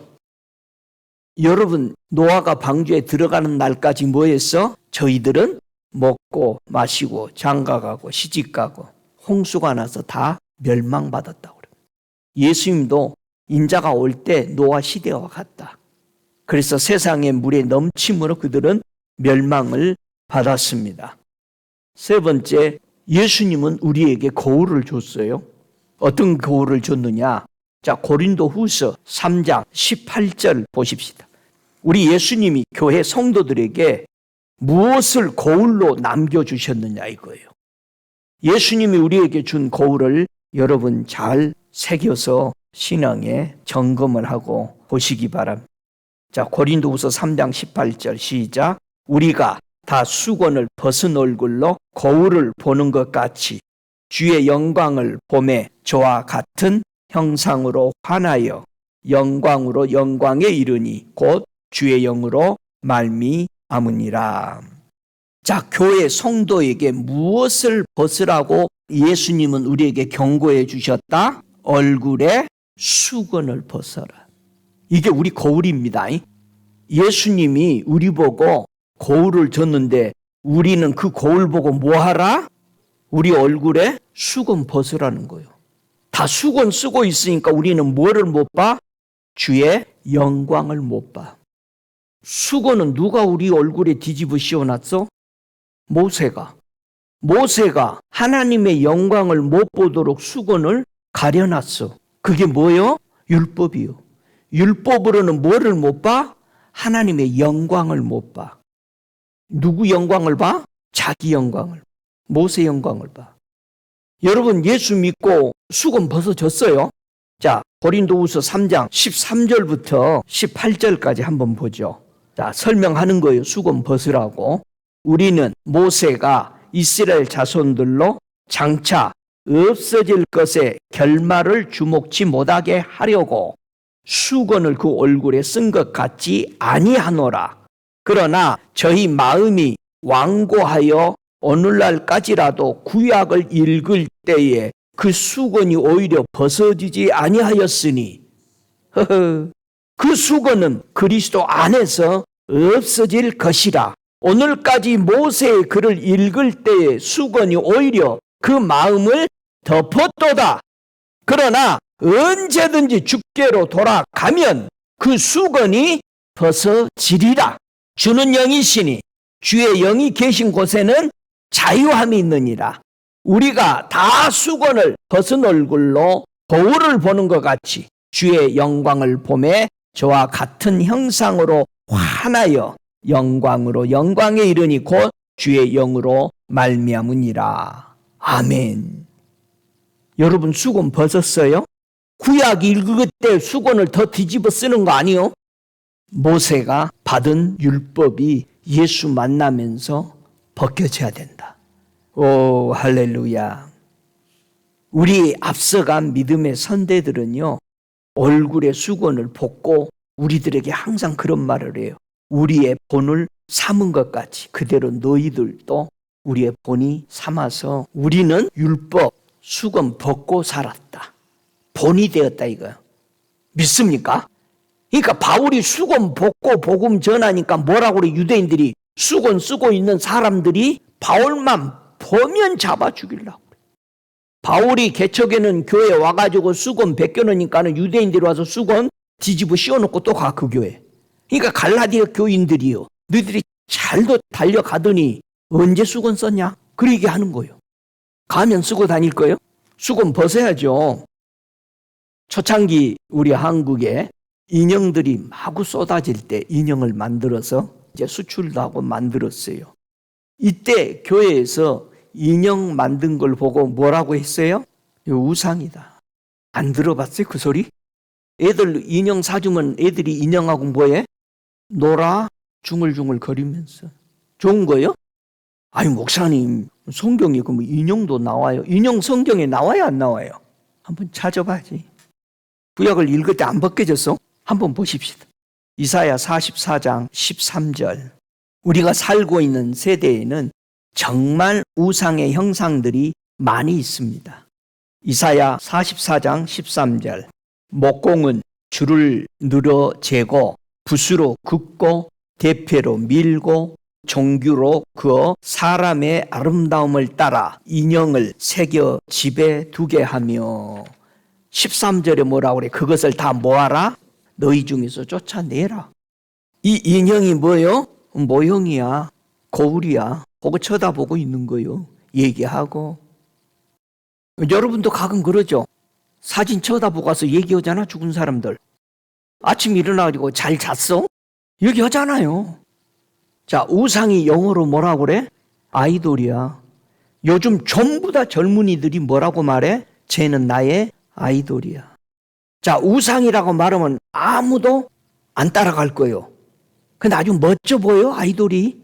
여러분, 노아가 방주에 들어가는 날까지 뭐 했어? 저희들은 먹고 마시고 장가가고 시집가고 홍수가 나서 다 멸망받았다고 그래요. 예수님도 인자가 올 때 노아 시대와 같다. 그래서 세상의 물에 넘침으로 그들은 멸망을 받았습니다. 세 번째, 예수님은 우리에게 거울을 줬어요. 어떤 거울을 줬느냐? 자, 고린도후서 3장 18절 보십시다. 우리 예수님이 교회 성도들에게 무엇을 거울로 남겨주셨느냐 이거예요. 예수님이 우리에게 준 거울을 여러분 잘 새겨서 신앙에 점검을 하고 보시기 바랍니다. 자, 고린도후서 3장 18절 시작. 우리가 다 수건을 벗은 얼굴로 거울을 보는 것 같이 주의 영광을 보매 저와 같은 형상으로 환하여 영광으로 영광에 이르니 곧 주의 영으로 말미암으니라. 자, 교회 성도에게 무엇을 벗으라고 예수님은 우리에게 경고해 주셨다? 얼굴에 수건을 벗어라. 이게 우리 거울입니다. 예수님이 우리 보고 거울을 줬는데 우리는 그 거울 보고 뭐 하라? 우리 얼굴에 수건 벗으라는 거예요. 다 수건 쓰고 있으니까 우리는 뭐를 못 봐? 주의 영광을 못 봐. 수건은 누가 우리 얼굴에 뒤집어 씌워놨어? 모세가. 모세가 하나님의 영광을 못 보도록 수건을 가려놨어. 그게 뭐요? 율법이요. 율법으로는 뭐를 못 봐? 하나님의 영광을 못 봐. 누구 영광을 봐? 자기 영광을. 모세 영광을 봐. 여러분, 예수 믿고 수건 벗어졌어요? 자, 고린도후서 3장 13절부터 18절까지 한번 보죠. 자, 설명하는 거예요. 수건 벗으라고. 우리는 모세가 이스라엘 자손들로 장차 없어질 것에 결말을 주목치 못하게 하려고 수건을 그 얼굴에 쓴 것 같지 아니하노라. 그러나 저희 마음이 완고하여 오늘날까지라도 구약을 읽을 때에 그 수건이 오히려 벗어지지 아니하였으니 그 수건은 그리스도 안에서 없어질 것이라. 오늘까지 모세의 글을 읽을 때에 수건이 오히려 그 마음을 덮었도다. 그러나 언제든지 주께로 돌아가면 그 수건이 벗어지리라. 주는 영이시니 주의 영이 계신 곳에는 자유함이 있느니라. 우리가 다 수건을 벗은 얼굴로 거울을 보는 것 같이 주의 영광을 보매 저와 같은 형상으로 환하여 영광으로 영광에 이르니 곧 주의 영으로 말미암으니라. 아멘. 여러분, 수건 벗었어요? 구약 읽을 때 수건을 더 뒤집어 쓰는 거 아니요? 모세가 받은 율법이 예수 만나면서 벗겨져야 된다. 오, 할렐루야. 우리 앞서간 믿음의 선대들은요, 얼굴에 수건을 벗고 우리들에게 항상 그런 말을 해요. 우리의 본을 삼은 것 같이 그대로 너희들도 우리의 본이 삼아서 우리는 율법 수건 벗고 살았다. 본이 되었다 이거야. 믿습니까? 그러니까 바울이 수건 벗고 복음 전하니까 뭐라고 그래? 유대인들이 수건 쓰고 있는 사람들이 바울만 보면 잡아 죽이려고 그래. 바울이 개척에는 교회에 와가지고 수건 벗겨놓으니까는 유대인들이 와서 수건 뒤집어 씌워놓고 또 가 그 교회. 그러니까 갈라디아 교인들이요. 너희들이 잘도 달려가더니 언제 수건 썼냐? 그 얘기하는 거예요. 가면 쓰고 다닐 거예요? 수건 벗어야죠. 초창기 우리 한국에 인형들이 마구 쏟아질 때 인형을 만들어서 이제 수출도 하고 만들었어요. 이때 교회에서 인형 만든 걸 보고 뭐라고 했어요? 이거 우상이다. 안 들어봤어요? 그 소리? 애들 인형 사주면 애들이 인형하고 뭐해? 놀아 중얼중얼 거리면서. 좋은 거예요? 아니 목사님, 성경에 그럼 인형도 나와요? 인형 성경에 나와요 안 나와요? 한번 찾아봐야지. 구약을 읽을 때 안 벗겨졌어? 한번 보십시다. 이사야 44장 13절. 우리가 살고 있는 세대에는 정말 우상의 형상들이 많이 있습니다. 이사야 44장 13절. 목공은 줄을 늘어 재고 붓으로 긋고 대패로 밀고 종규로 그어 사람의 아름다움을 따라 인형을 새겨 집에 두게 하며. 13절에 뭐라고 그래? 그것을 다 모아라. 너희 중에서 쫓아내라. 이 인형이 뭐요? 모형이야. 거울이야. 그거 쳐다보고 있는 거요. 얘기하고. 여러분도 가끔 그러죠? 사진 쳐다보고 와서 얘기하잖아. 죽은 사람들. 아침 일어나가지고 잘 잤어? 얘기하잖아요. 자, 우상이 영어로 뭐라고 그래? 아이돌이야. 요즘 전부 다 젊은이들이 뭐라고 말해? 쟤는 나의 아이돌이야. 자, 우상이라고 말하면 아무도 안 따라갈 거예요. 근데 아주 멋져 보여, 아이돌이.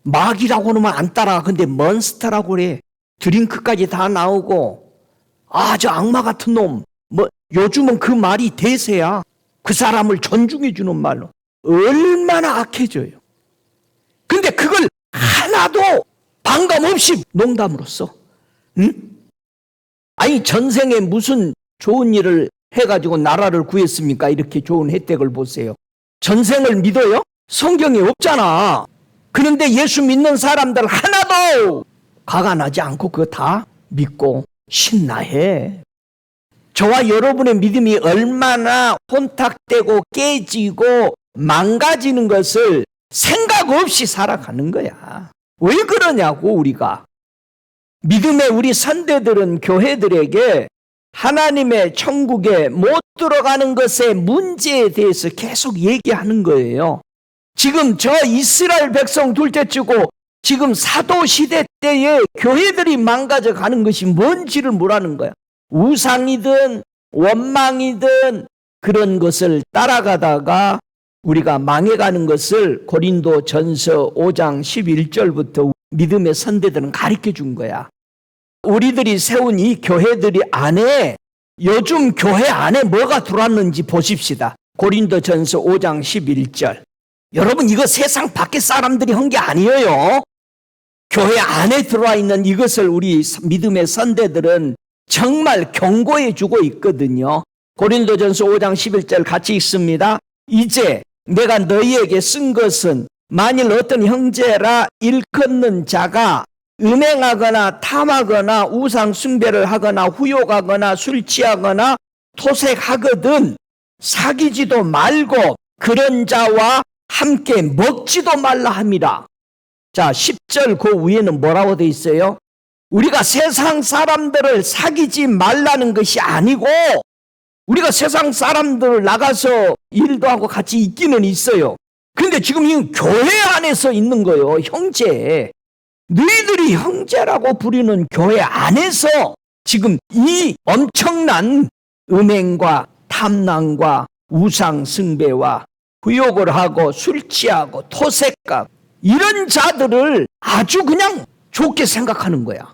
막이라고 하면 안 따라가. 근데 몬스터라고 그래. 드링크까지 다 나오고. 아, 저 악마 같은 놈. 요즘은 그 말이 대세야. 그 사람을 존중해 주는 말로. 얼마나 악해져요. 근데 그걸 하나도 반감 없이 농담으로 써. 응? 아니, 전생에 무슨 좋은 일을 해가지고 나라를 구했습니까? 이렇게 좋은 혜택을 보세요. 전생을 믿어요? 성경에 없잖아. 그런데 예수 믿는 사람들 하나도 가관하지 않고 그거 다 믿고 신나해. 저와 여러분의 믿음이 얼마나 혼탁되고 깨지고 망가지는 것을 생각 없이 살아가는 거야. 왜 그러냐고, 우리가. 믿음의 우리 선대들은 교회들에게 하나님의 천국에 못 들어가는 것의 문제에 대해서 계속 얘기하는 거예요. 지금 저 이스라엘 백성 둘째치고 지금 사도시대 때에 교회들이 망가져 가는 것이 뭔지를 뭐라는 거야. 우상이든 원망이든 그런 것을 따라가다가 우리가 망해가는 것을 고린도 전서 5장 11절부터 믿음의 선대들은 가르쳐 준 거야. 우리들이 세운 이 교회들이 안에 요즘 교회 안에 뭐가 들어왔는지 보십시다. 고린도 전서 5장 11절. 여러분 이거 세상 밖에 사람들이 한 게 아니에요. 교회 안에 들어와 있는 이것을 우리 믿음의 선대들은 정말 경고해 주고 있거든요. 고린도전서 5장 11절 같이 읽습니다. 이제 내가 너희에게 쓴 것은 만일 어떤 형제라 일컫는 자가 음행하거나 탐하거나 우상 숭배를 하거나 후욕하거나 술 취하거나 토색하거든 사귀지도 말고 그런 자와 함께 먹지도 말라 함이라. 자, 10절 그 위에는 뭐라고 돼 있어요? 우리가 세상 사람들을 사귀지 말라는 것이 아니고 우리가 세상 사람들 나가서 일도 하고 같이 있기는 있어요. 근데 지금 이 교회 안에서 있는 거예요. 형제. 너희들이 형제라고 부르는 교회 안에서 지금 이 엄청난 음행과 탐난과 우상 숭배와 후욕을 하고 술 취하고 토색하고 이런 자들을 아주 그냥 좋게 생각하는 거야.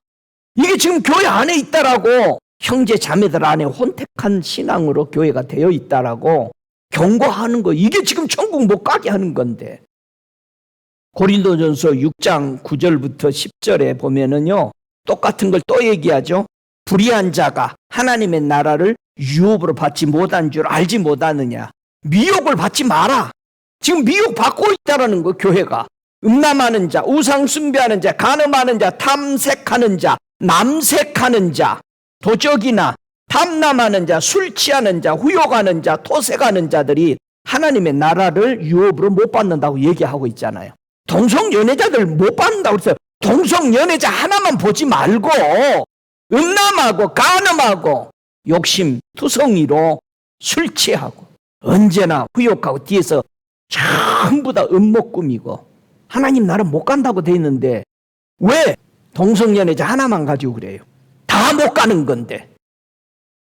이게 지금 교회 안에 있다라고 형제 자매들 안에 혼택한 신앙으로 교회가 되어 있다라고 경고하는 거. 이게 지금 천국 못 가게 하는 건데. 고린도전서 6장 9절부터 10절에 보면은요. 똑같은 걸 또 얘기하죠. 불의한 자가 하나님의 나라를 유업으로 받지 못한 줄 알지 못하느냐. 미혹을 받지 마라. 지금 미혹 받고 있다라는 거 교회가. 음란하는 자, 우상 숭배하는 자, 간음하는 자, 탐색하는 자, 남색하는 자, 도적이나 탐남하는 자, 술 취하는 자, 후욕하는 자, 토색하는 자들이 하나님의 나라를 유업으로 못 받는다고 얘기하고 있잖아요. 동성연애자들 못 받는다고 그랬어요. 동성연애자 하나만 보지 말고 음란하고 간음하고 욕심 투성이로 술 취하고 언제나 후욕하고 뒤에서 전부 다 음모 꾸미고 하나님 나라 못 간다고 돼 있는데 왜 동성연애자 하나만 가지고 그래요? 다 못 가는 건데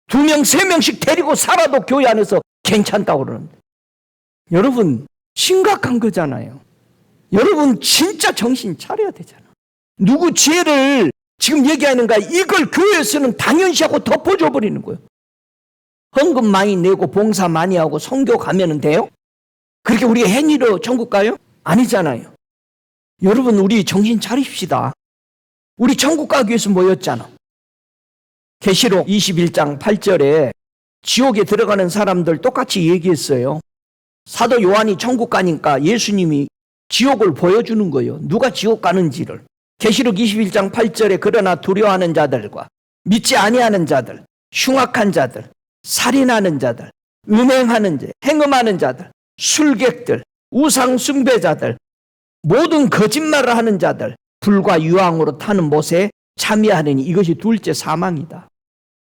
2명, 3명씩 데리고 살아도 교회 안에서 괜찮다고 그러는데 여러분 심각한 거잖아요. 여러분 진짜 정신 차려야 되잖아. 누구 죄를 지금 얘기하는가 이걸 교회에서는 당연시하고 덮어줘 버리는 거예요. 헌금 많이 내고 봉사 많이 하고 선교 가면 돼요? 그렇게 우리 행위로 천국 가요? 아니잖아요. 여러분 우리 정신 차립시다. 우리 천국 가기 위해서 모였잖아. 계시록 21장 8절에 지옥에 들어가는 사람들 똑같이 얘기했어요. 사도 요한이 천국 가니까 예수님이 지옥을 보여주는 거예요. 누가 지옥 가는지를. 계시록 21장 8절에 그러나 두려워하는 자들과 믿지 아니하는 자들, 흉악한 자들, 살인하는 자들, 음행하는 자, 행음하는 자들, 술객들, 우상 숭배자들, 모든 거짓말을 하는 자들, 불과 유황으로 타는 못에 참여하느니 이것이 둘째 사망이다.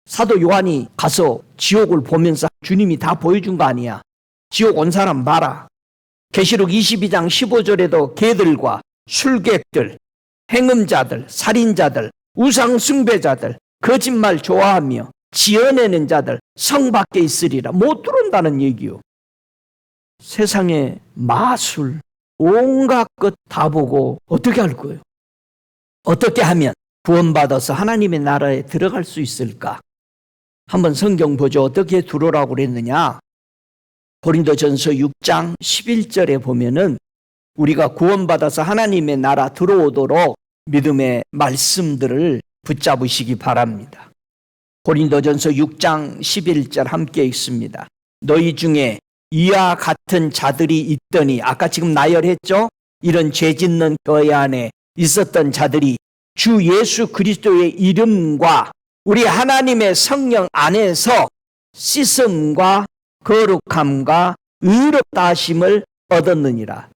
사도 요한이 가서 지옥을 보면서 주님이 다 보여준 거 아니야. 지옥 온 사람 봐라. 계시록 22장 15절에도 개들과 술객들, 행음자들, 살인자들, 우상 숭배자들, 거짓말 좋아하며 지어내는 자들 성 밖에 있으리라. 못 들어온다는 얘기요. 세상에 마술, 온갖 것 다 보고 어떻게 할 거예요? 어떻게 하면 구원받아서 하나님의 나라에 들어갈 수 있을까? 한번 성경 보죠. 어떻게 들어오라고 그랬느냐? 고린도전서 6장 11절에 보면은 우리가 구원받아서 하나님의 나라 들어오도록 믿음의 말씀들을 붙잡으시기 바랍니다. 고린도전서 6장 11절 함께 읽습니다. 너희 중에 이와 같은 자들이 있더니 아까 지금 나열했죠? 이런 죄 짓는 교회 안에 있었던 자들이 주 예수 그리스도의 이름과 우리 하나님의 성령 안에서 씻음과 거룩함과 의롭다 하심을 얻었느니라.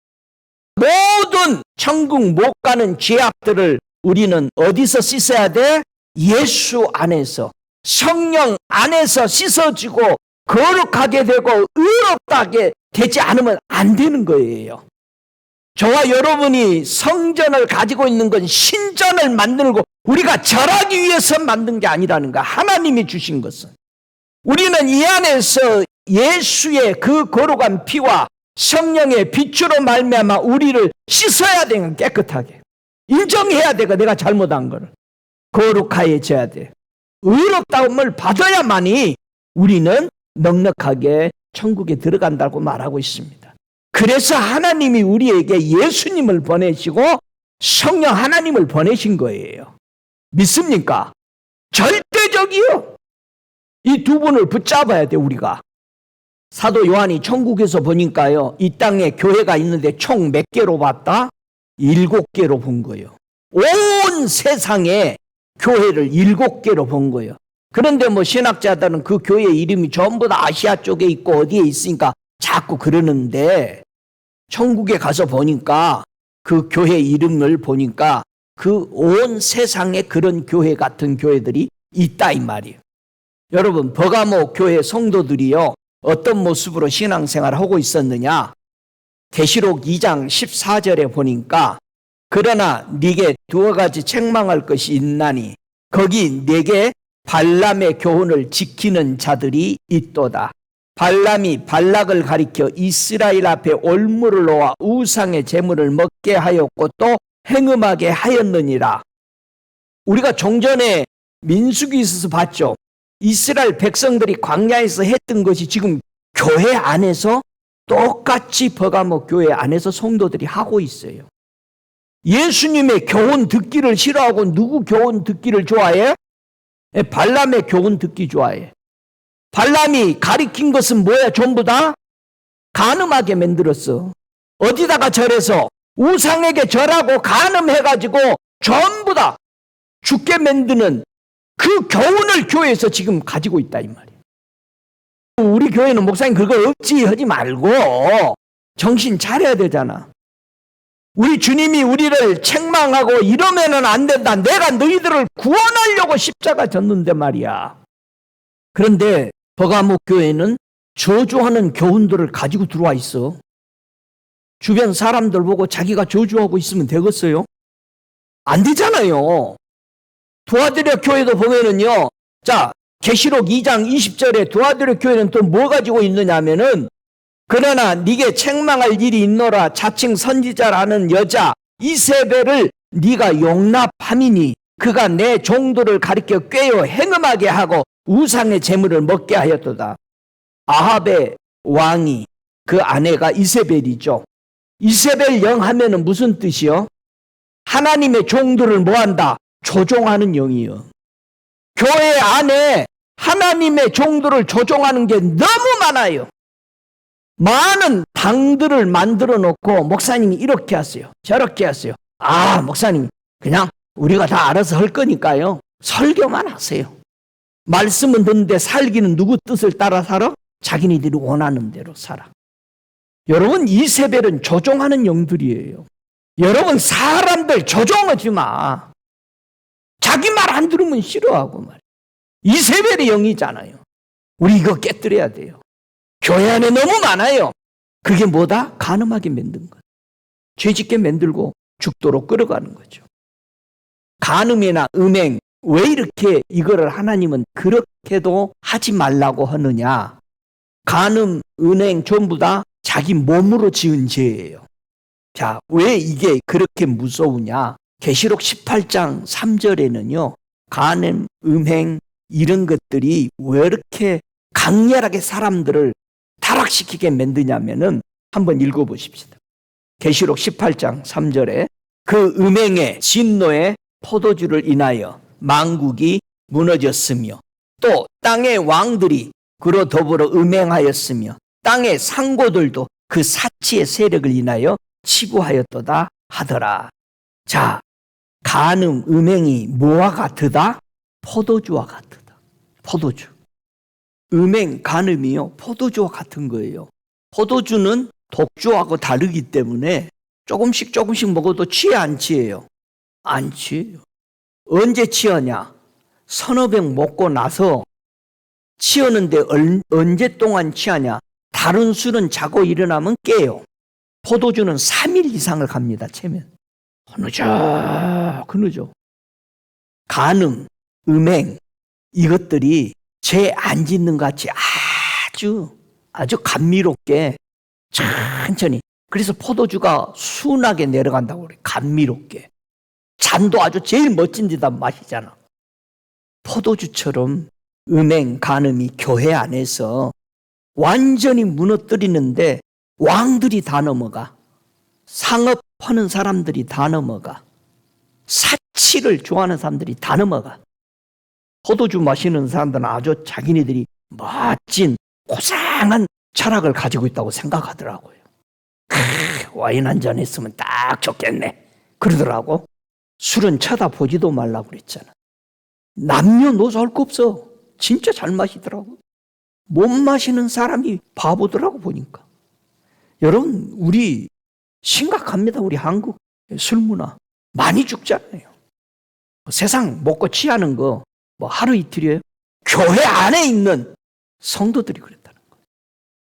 모든 천국 못 가는 죄악들을 우리는 어디서 씻어야 돼? 예수 안에서, 성령 안에서 씻어지고 거룩하게 되고 의롭다게 되지 않으면 안 되는 거예요. 저와 여러분이 성전을 가지고 있는 건 신전을 만들고 우리가 절하기 위해서 만든 게 아니라는 거야. 하나님이 주신 것은. 우리는 이 안에서 예수의 그 거룩한 피와 성령의 빛으로 말미암아 우리를 씻어야 되는, 깨끗하게 인정해야 되고, 내가 잘못한 거를 거룩해져야 돼. 의롭다움을 받아야만이 우리는 넉넉하게 천국에 들어간다고 말하고 있습니다. 그래서 하나님이 우리에게 예수님을 보내시고 성령 하나님을 보내신 거예요. 믿습니까? 절대적이요. 이 두 분을 붙잡아야 돼. 우리가 사도 요한이 천국에서 보니까요, 이 땅에 교회가 있는데 총 몇 개로 봤다? 7개로 본 거예요. 온 세상에 교회를 7개로 본 거예요. 그런데 뭐 신학자들은 그 교회 이름이 전부 다 아시아 쪽에 있고 어디에 있으니까 자꾸 그러는데, 천국에 가서 보니까 그 교회 이름을 보니까 그 온 세상에 그런 교회 같은 교회들이 있다 이 말이에요. 여러분, 버가모 교회 성도들이요, 어떤 모습으로 신앙생활을 하고 있었느냐? 계시록 2장 14절에 보니까, 그러나 네게 두 가지 책망할 것이 있나니 거기 네게 발람의 교훈을 지키는 자들이 있도다. 발람이 발락을 가리켜 이스라엘 앞에 올무를 놓아 우상의 제물을 먹게 하였고 또 행음하게 하였느니라. 우리가 종전에 민수기에서 봤죠. 이스라엘 백성들이 광야에서 했던 것이 지금 교회 안에서 똑같이 버가모 교회 안에서 성도들이 하고 있어요. 예수님의 교훈 듣기를 싫어하고 누구 교훈 듣기를 좋아해? 발람의 교훈 듣기 좋아해. 발람이 가리킨 것은 뭐야? 전부 다 간음하게 만들었어. 어디다가 절해서 우상에게 절하고 간음해가지고 전부 다 죽게 만드는 그 교훈을 교회에서 지금 가지고 있다 이 말이에요. 우리 교회는 목사님 그거 억지 하지 말고 정신 차려야 되잖아. 우리 주님이 우리를 책망하고 이러면은 안 된다. 내가 너희들을 구원하려고 십자가 졌는데 말이야. 그런데 버가모 교회는 저주하는 교훈들을 가지고 들어와 있어. 주변 사람들 보고 자기가 저주하고 있으면 되겠어요? 안 되잖아요. 두아드려 교회도 보면은요, 자, 계시록 2장 20절에 두아드려 교회는 또 뭐 가지고 있느냐 하면은, 그러나 네게 책망할 일이 있노라. 자칭 선지자라는 여자 이세벨을 네가 용납함이니 그가 내 종들을 가리켜 꾀어 행음하게 하고 우상의 제물을 먹게 하였도다. 아합의 왕이 그 아내가 이세벨이죠. 이세벨 영 하면은 무슨 뜻이요? 하나님의 종들을 뭐한다? 조종하는 영이요. 교회 안에 하나님의 종들을 조종하는 게 너무 많아요. 많은 당들을 만들어 놓고 목사님이 이렇게 하세요, 저렇게 하세요. 아, 목사님 그냥 우리가 다 알아서 할 거니까요, 설교만 하세요. 말씀은 듣는데 살기는 누구 뜻을 따라 살아? 자기네들이 원하는 대로 살아. 여러분, 이세벨은 조종하는 영들이에요. 여러분, 사람들 조종하지 마. 자기 말 안 들으면 싫어하고 말이야. 이세벨의 영이잖아요. 우리 이거 깨뜨려야 돼요. 교회 안에 너무 많아요. 그게 뭐다? 간음하게 만든 것. 죄짓게 만들고 죽도록 끌어가는 거죠. 간음이나 음행, 왜 이렇게 이거를 하나님은 그렇게도 하지 말라고 하느냐? 간음, 은행 전부 다 자기 몸으로 지은 죄예요. 자, 왜 이게 그렇게 무서우냐? 계시록 18장 3절에는요, 간음, 음행 이런 것들이 왜 이렇게 강렬하게 사람들을 타락시키게 만드냐면은 한번 읽어보십시다. 계시록 18장 3절에 그 음행의 진노의 포도주를 인하여 만국이 무너졌으며 또 땅의 왕들이 그로 더불어 음행하였으며 땅의 상고들도 그 사치의 세력을 인하여 치부하였도다 하더라. 자, 간음, 음행이 뭐와 같으다? 포도주와 같으다. 포도주. 음행, 간음이요, 포도주와 같은 거예요. 포도주는 독주하고 다르기 때문에 조금씩 먹어도 취해 안 취해요? 안 취해요. 언제 취하냐? 서너 병 먹고 나서 취하는데 언제 동안 취하냐? 다른 술은 자고 일어나면 깨요. 포도주는 3일 이상을 갑니다. 체면. 그누죠. 간음, 음행 이것들이 죄 안 짓는 것 같이 아주 감미롭게 천천히. 그래서 포도주가 순하게 내려간다고 그래. 감미롭게. 잔도 아주 제일 멋진 데다 마시잖아. 포도주처럼 음행, 간음이 교회 안에서 완전히 무너뜨리는데 왕들이 다 넘어가. 상업하는 사람들이 다 넘어가. 사치를 좋아하는 사람들이 다 넘어가. 포도주 마시는 사람들은 아주 자기네들이 멋진 고상한 철학을 가지고 있다고 생각하더라고요. 와인 한잔 했으면 딱 좋겠네 그러더라고. 술은 쳐다보지도 말라고 그랬잖아. 남녀노소 할 거 없어. 진짜 잘 마시더라고. 못 마시는 사람이 바보더라고 보니까. 여러분, 우리 심각합니다. 우리 한국 술 문화 많이 죽잖아요. 세상 먹고 취하는 거 뭐 하루 이틀이에요. 교회 안에 있는 성도들이 그랬다는 거예요.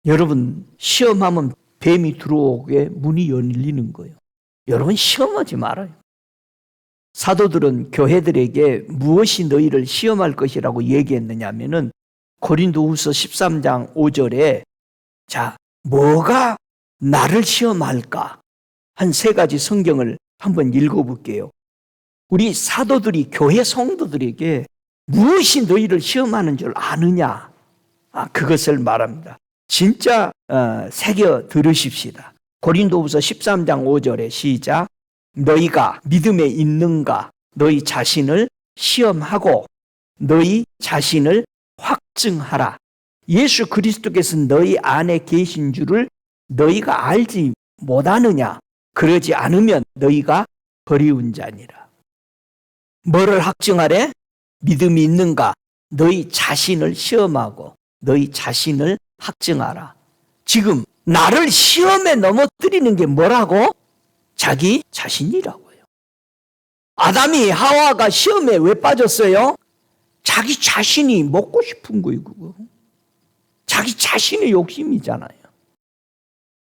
여러분, 시험하면 뱀이 들어오게 문이 열리는 거예요. 여러분, 시험하지 말아요. 사도들은 교회들에게 무엇이 너희를 시험할 것이라고 얘기했느냐 하면은 고린도후서 13장 5절에 자, 뭐가 나를 시험할까? 한 세 가지 성경을 한번 읽어볼게요. 우리 사도들이 교회 성도들에게 무엇이 너희를 시험하는 줄 아느냐? 그것을 말합니다. 진짜 새겨 들으십시다. 고린도후서 13장 5절에 시작. 너희가 믿음에 있는가? 너희 자신을 시험하고 너희 자신을 확증하라. 예수 그리스도께서 너희 안에 계신 줄을 너희가 알지 못하느냐? 그러지 않으면 너희가 버리운 자니라. 뭐를 확증하래? 믿음이 있는가? 너희 자신을 시험하고 너희 자신을 확증하라. 지금 나를 시험에 넘어뜨리는 게 뭐라고? 자기 자신이라고요. 아담이 하와가 시험에 왜 빠졌어요? 자기 자신이 먹고 싶은 거예요, 그거. 자기 자신의 욕심이잖아요.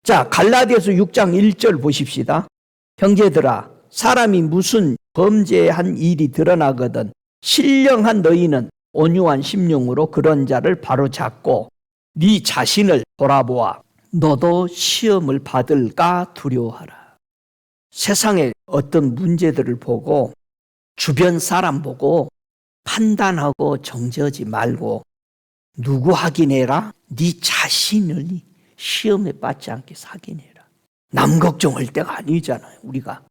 자, 갈라디아서 6장 1절 보십시다. 형제들아, 사람이 무슨 범죄한 일이 드러나거든 신령한 너희는 온유한 심령으로 그런 자를 바로잡고 네 자신을 돌아보아 너도 시험을 받을까 두려워하라. 세상의 어떤 문제들을 보고 주변 사람 보고 판단하고 정죄하지 말고 누구 확인해라? 네 자신을 시험에 빠지지 않게 확인해라. 남 걱정할 때가 아니잖아요, 우리가.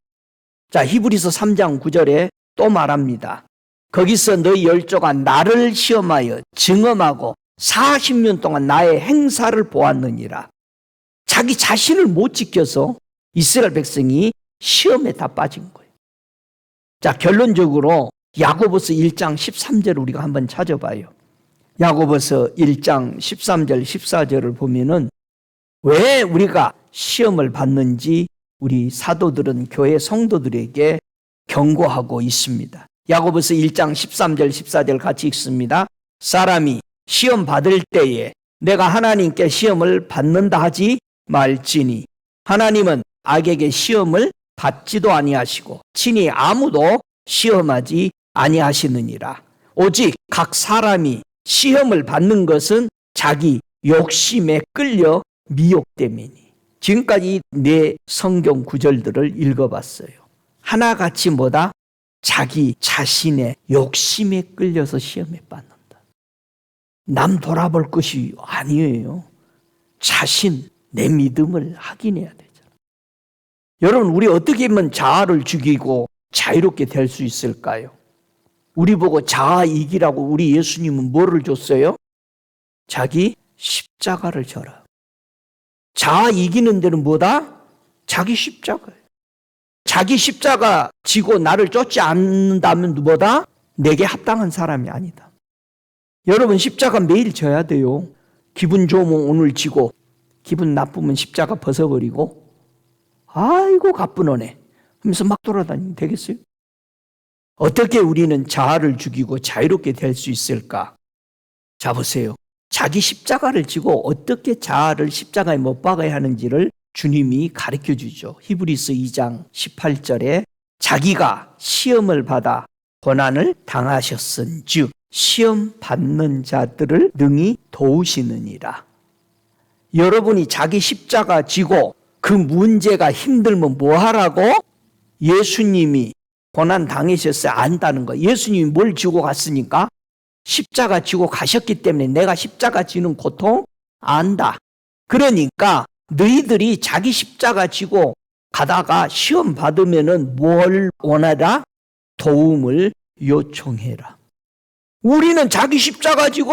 자, 히브리서 3장 9절에 또 말합니다. 거기서 너희 열조가 나를 시험하여 증언하고 40년 동안 나의 행사를 보았느니라. 자기 자신을 못 지켜서 이스라엘 백성이 시험에 다 빠진 거예요. 자, 결론적으로 야고보서 1장 13절을 우리가 한번 찾아봐요. 야고보서 1장 13절 14절을 보면은 왜 우리가 시험을 받는지 우리 사도들은 교회 성도들에게 경고하고 있습니다. 야고보서 1장 13절 14절 같이 읽습니다. 사람이 시험 받을 때에 내가 하나님께 시험을 받는다 하지 말지니 하나님은 악에게 시험을 받지도 아니하시고 친히 아무도 시험하지 아니하시느니라. 오직 각 사람이 시험을 받는 것은 자기 욕심에 끌려 미혹됨이니. 지금까지 네 성경 구절들을 읽어봤어요. 하나같이 뭐다? 자기 자신의 욕심에 끌려서 시험에 받는다. 남 돌아볼 것이 아니에요. 자신, 내 믿음을 확인해야 되잖아. 여러분, 우리 어떻게 하면 자아를 죽이고 자유롭게 될 수 있을까요? 우리 보고 자아 이기라고 우리 예수님은 뭐를 줬어요? 자기 십자가를 져라. 자아 이기는 데는 뭐다? 자기 십자가예요. 자기 십자가 지고 나를 쫓지 않는다면 뭐다? 내게 합당한 사람이 아니다. 여러분, 십자가 매일 져야 돼요. 기분 좋으면 오늘 지고 기분 나쁘면 십자가 벗어버리고 아이고 가뿐하네 하면서 막 돌아다니면 되겠어요? 어떻게 우리는 자아를 죽이고 자유롭게 될 수 있을까? 자, 보세요. 자기 십자가를 지고 어떻게 자아를 십자가에 못 박아야 하는지를 주님이 가르쳐 주죠. 히브리서 2장 18절에 자기가 시험을 받아 고난을 당하셨은즉 시험 받는 자들을 능히 도우시느니라. 여러분이 자기 십자가 지고 그 문제가 힘들면 뭐 하라고? 예수님이 고난 당하셨어요. 안다는 거. 예수님이 뭘 지고 갔으니까? 십자가 지고 가셨기 때문에 내가 십자가 지는 고통 안다. 그러니까 너희들이 자기 십자가 지고 가다가 시험 받으면은 뭘 원하라? 도움을 요청해라. 우리는 자기 십자가 지고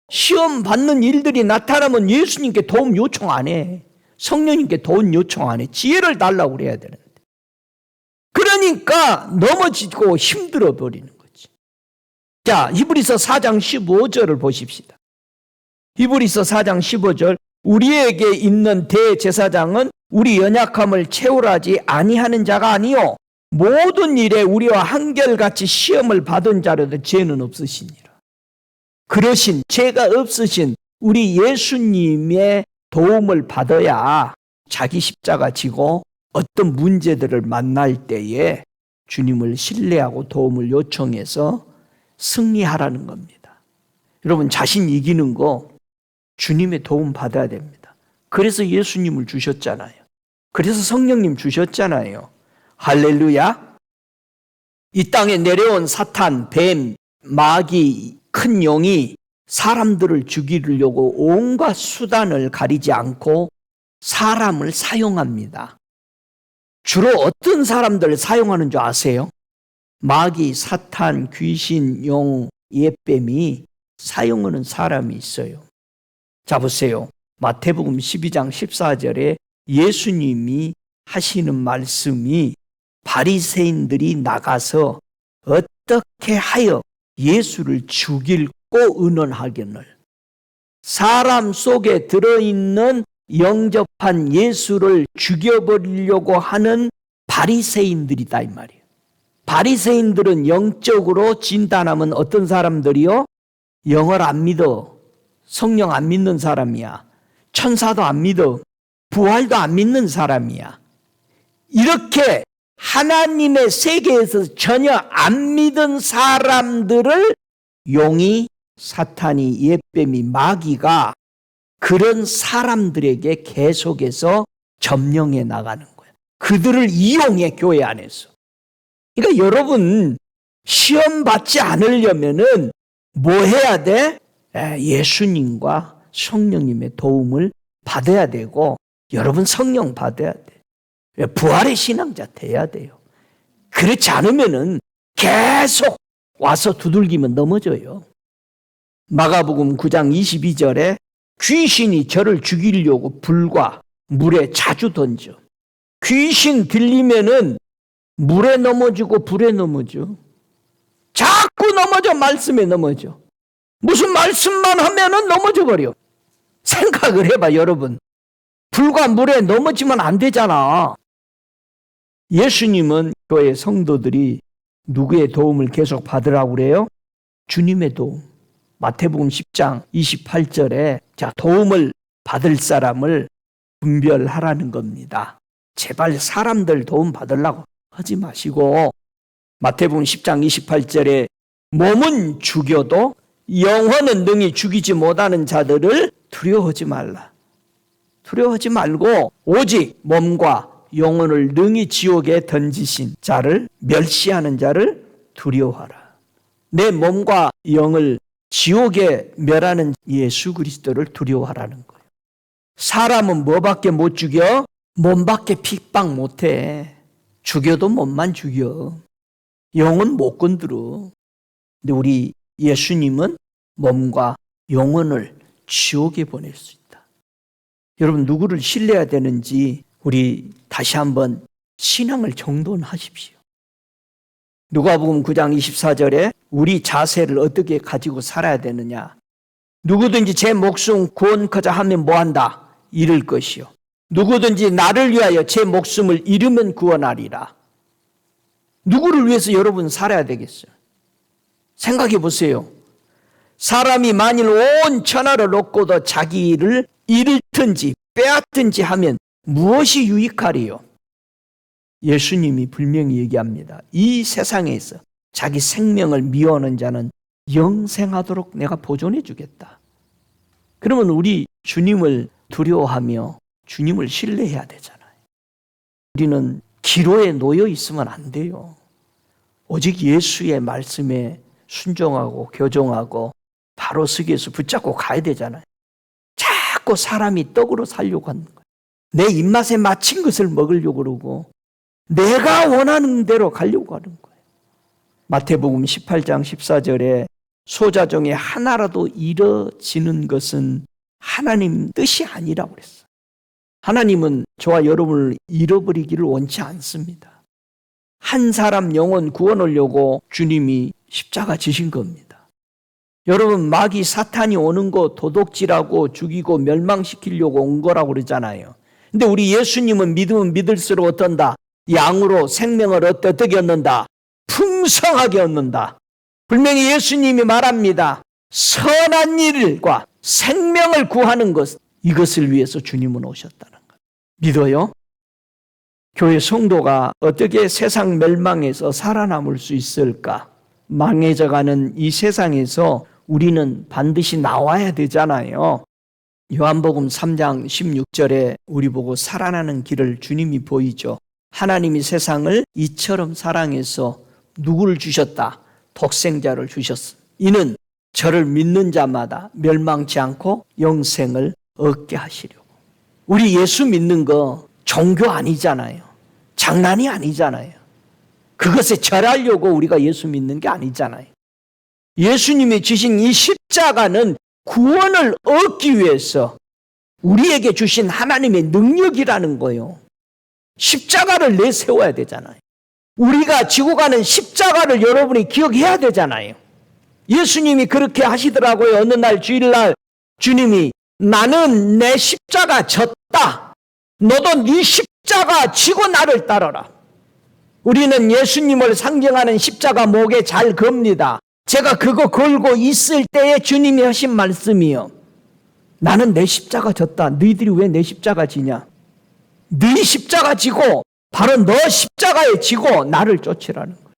시험 받는 일들이 나타나면 예수님께 도움 요청 안 해. 성령님께 도움 요청 안 해. 지혜를 달라고 그래야 되는데. 그러니까 넘어지고 힘들어 버리는 거지. 자, 히브리서 4장 15절을 보십시다. 히브리서 4장 15절 우리에게 있는 대제사장은 우리 연약함을 채울하지 아니하는 자가 아니요 모든 일에 우리와 한결같이 시험을 받은 자라도 죄는 없으시니라. 그러신 죄가 없으신 우리 예수님의 도움을 받아야 자기 십자가 지고 어떤 문제들을 만날 때에 주님을 신뢰하고 도움을 요청해서 승리하라는 겁니다. 여러분 자신 이기는 거 주님의 도움 받아야 됩니다. 그래서 예수님을 주셨잖아요. 그래서 성령님 주셨잖아요. 할렐루야. 이 땅에 내려온 사탄, 뱀, 마귀, 큰 용이 사람들을 죽이려고 온갖 수단을 가리지 않고 사람을 사용합니다. 주로 어떤 사람들을 사용하는 줄 아세요? 마귀, 사탄, 귀신, 용, 예뱀이 사용하는 사람이 있어요. 자, 보세요. 마태복음 12장 14절에 예수님이 하시는 말씀이 바리새인들이 나가서 어떻게 하여 예수를 죽이고 의논하겠노. 사람 속에 들어있는 영접한 예수를 죽여버리려고 하는 바리새인들이다 이 말이에요. 바리새인들은 영적으로 진단하면 어떤 사람들이요? 영을 안 믿어. 성령 안 믿는 사람이야. 천사도 안 믿어. 부활도 안 믿는 사람이야. 이렇게 하나님의 세계에서 전혀 안 믿은 사람들을 용이, 사탄이, 예뱀이, 마귀가 그런 사람들에게 계속해서 점령해 나가는 거예요. 그들을 이용해 교회 안에서. 그러니까 여러분 시험 받지 않으려면은 뭐 해야 돼? 예수님과 성령님의 도움을 받아야 되고 여러분 성령 받아야 돼. 부활의 신앙자 돼야 돼요. 그렇지 않으면은 계속 와서 두들기면 넘어져요. 마가복음 9장 22절에 귀신이 저를 죽이려고 불과 물에 자주 던져. 귀신 들리면은 물에 넘어지고 불에 넘어져. 자꾸 넘어져. 말씀에 넘어져. 무슨 말씀만 하면은 넘어져 버려. 생각을 해봐 여러분. 불과 물에 넘어지면 안 되잖아. 예수님은 교회 성도들이 누구의 도움을 계속 받으라고 그래요? 주님의 도움. 마태복음 10장 28절에 자 도움을 받을 사람을 분별하라는 겁니다. 제발 사람들 도움 받으려고 하지 마시고 마태복음 10장 28절에 몸은 죽여도 영혼은 능히 죽이지 못하는 자들을 두려워하지 말라. 두려워하지 말고 오직 몸과 영혼을 능히 지옥에 던지신 자를 멸시하는 자를 두려워하라. 내 몸과 영을 지옥에 멸하는 예수 그리스도를 두려워하라는 거예요. 사람은 뭐밖에 못 죽여? 몸밖에 핍박 못해. 죽여도 몸만 죽여. 영은 못 건드려. 근데 우리 예수님은 몸과 영혼을 지옥에 보낼 수 있다. 여러분 누구를 신뢰해야 되는지 우리 다시 한번 신앙을 정돈하십시오. 누가복음 9장 24절에 우리 자세를 어떻게 가지고 살아야 되느냐. 누구든지 제 목숨 구원하자 하면 뭐한다? 잃을 것이요. 누구든지 나를 위하여 제 목숨을 잃으면 구원하리라. 누구를 위해서 여러분 살아야 되겠어요? 생각해 보세요. 사람이 만일 온 천하를 얻고도 자기를 잃든지 빼앗든지 하면 무엇이 유익하리요? 예수님이 분명히 얘기합니다. 이 세상에서 자기 생명을 미워하는 자는 영생하도록 내가 보존해 주겠다. 그러면 우리 주님을 두려워하며 주님을 신뢰해야 되잖아요. 우리는 기로에 놓여 있으면 안 돼요. 오직 예수의 말씀에 순종하고 교종하고 바로 서기 위해서 붙잡고 가야 되잖아요. 자꾸 사람이 떡으로 살려고 하는 거예요. 내 입맛에 맞힌 것을 먹으려고 그러고 내가 원하는 대로 가려고 하는 거예요. 마태복음 18장 14절에 소자 중에 하나라도 잃어지는 것은 하나님 뜻이 아니라고 그랬어요. 하나님은 저와 여러분을 잃어버리기를 원치 않습니다. 한 사람 영혼 구원하려고 주님이 십자가 지신 겁니다. 여러분, 마귀 사탄이 오는 거 도둑질하고 죽이고 멸망시키려고 온 거라고 그러잖아요. 근데 우리 예수님은 믿으면 믿을수록 어떤다? 양으로 생명을 어떻게 얻는다? 풍성하게 얻는다. 분명히 예수님이 말합니다. 선한 일과 생명을 구하는 것, 이것을 위해서 주님은 오셨다는 것. 믿어요? 교회 성도가 어떻게 세상 멸망에서 살아남을 수 있을까? 망해져가는 이 세상에서 우리는 반드시 나와야 되잖아요. 요한복음 3장 16절에 우리 보고 살아나는 길을 주님이 보이죠. 하나님이 세상을 이처럼 사랑해서 누구를 주셨다? 독생자를 주셨어. 이는 저를 믿는 자마다 멸망치 않고 영생을 얻게 하시려고. 우리 예수 믿는 거 종교 아니잖아요. 장난이 아니잖아요. 그것에 절하려고 우리가 예수 믿는 게 아니잖아요. 예수님이 주신 이 십자가는 구원을 얻기 위해서 우리에게 주신 하나님의 능력이라는 거예요. 십자가를 내세워야 되잖아요. 우리가 지고 가는 십자가를 여러분이 기억해야 되잖아요. 예수님이 그렇게 하시더라고요. 어느 날 주일날 주님이 나는 내 십자가 졌다. 너도 네 십자가 지고 나를 따르라. 우리는 예수님을 상징하는 십자가 목에 잘 겁니다. 제가 그거 걸고 있을 때에 주님이 하신 말씀이요. 나는 내 십자가 졌다. 너희들이 왜 내 십자가 지냐? 너희 십자가 지고 바로 너 십자가에 지고 나를 쫓으라는 거예요.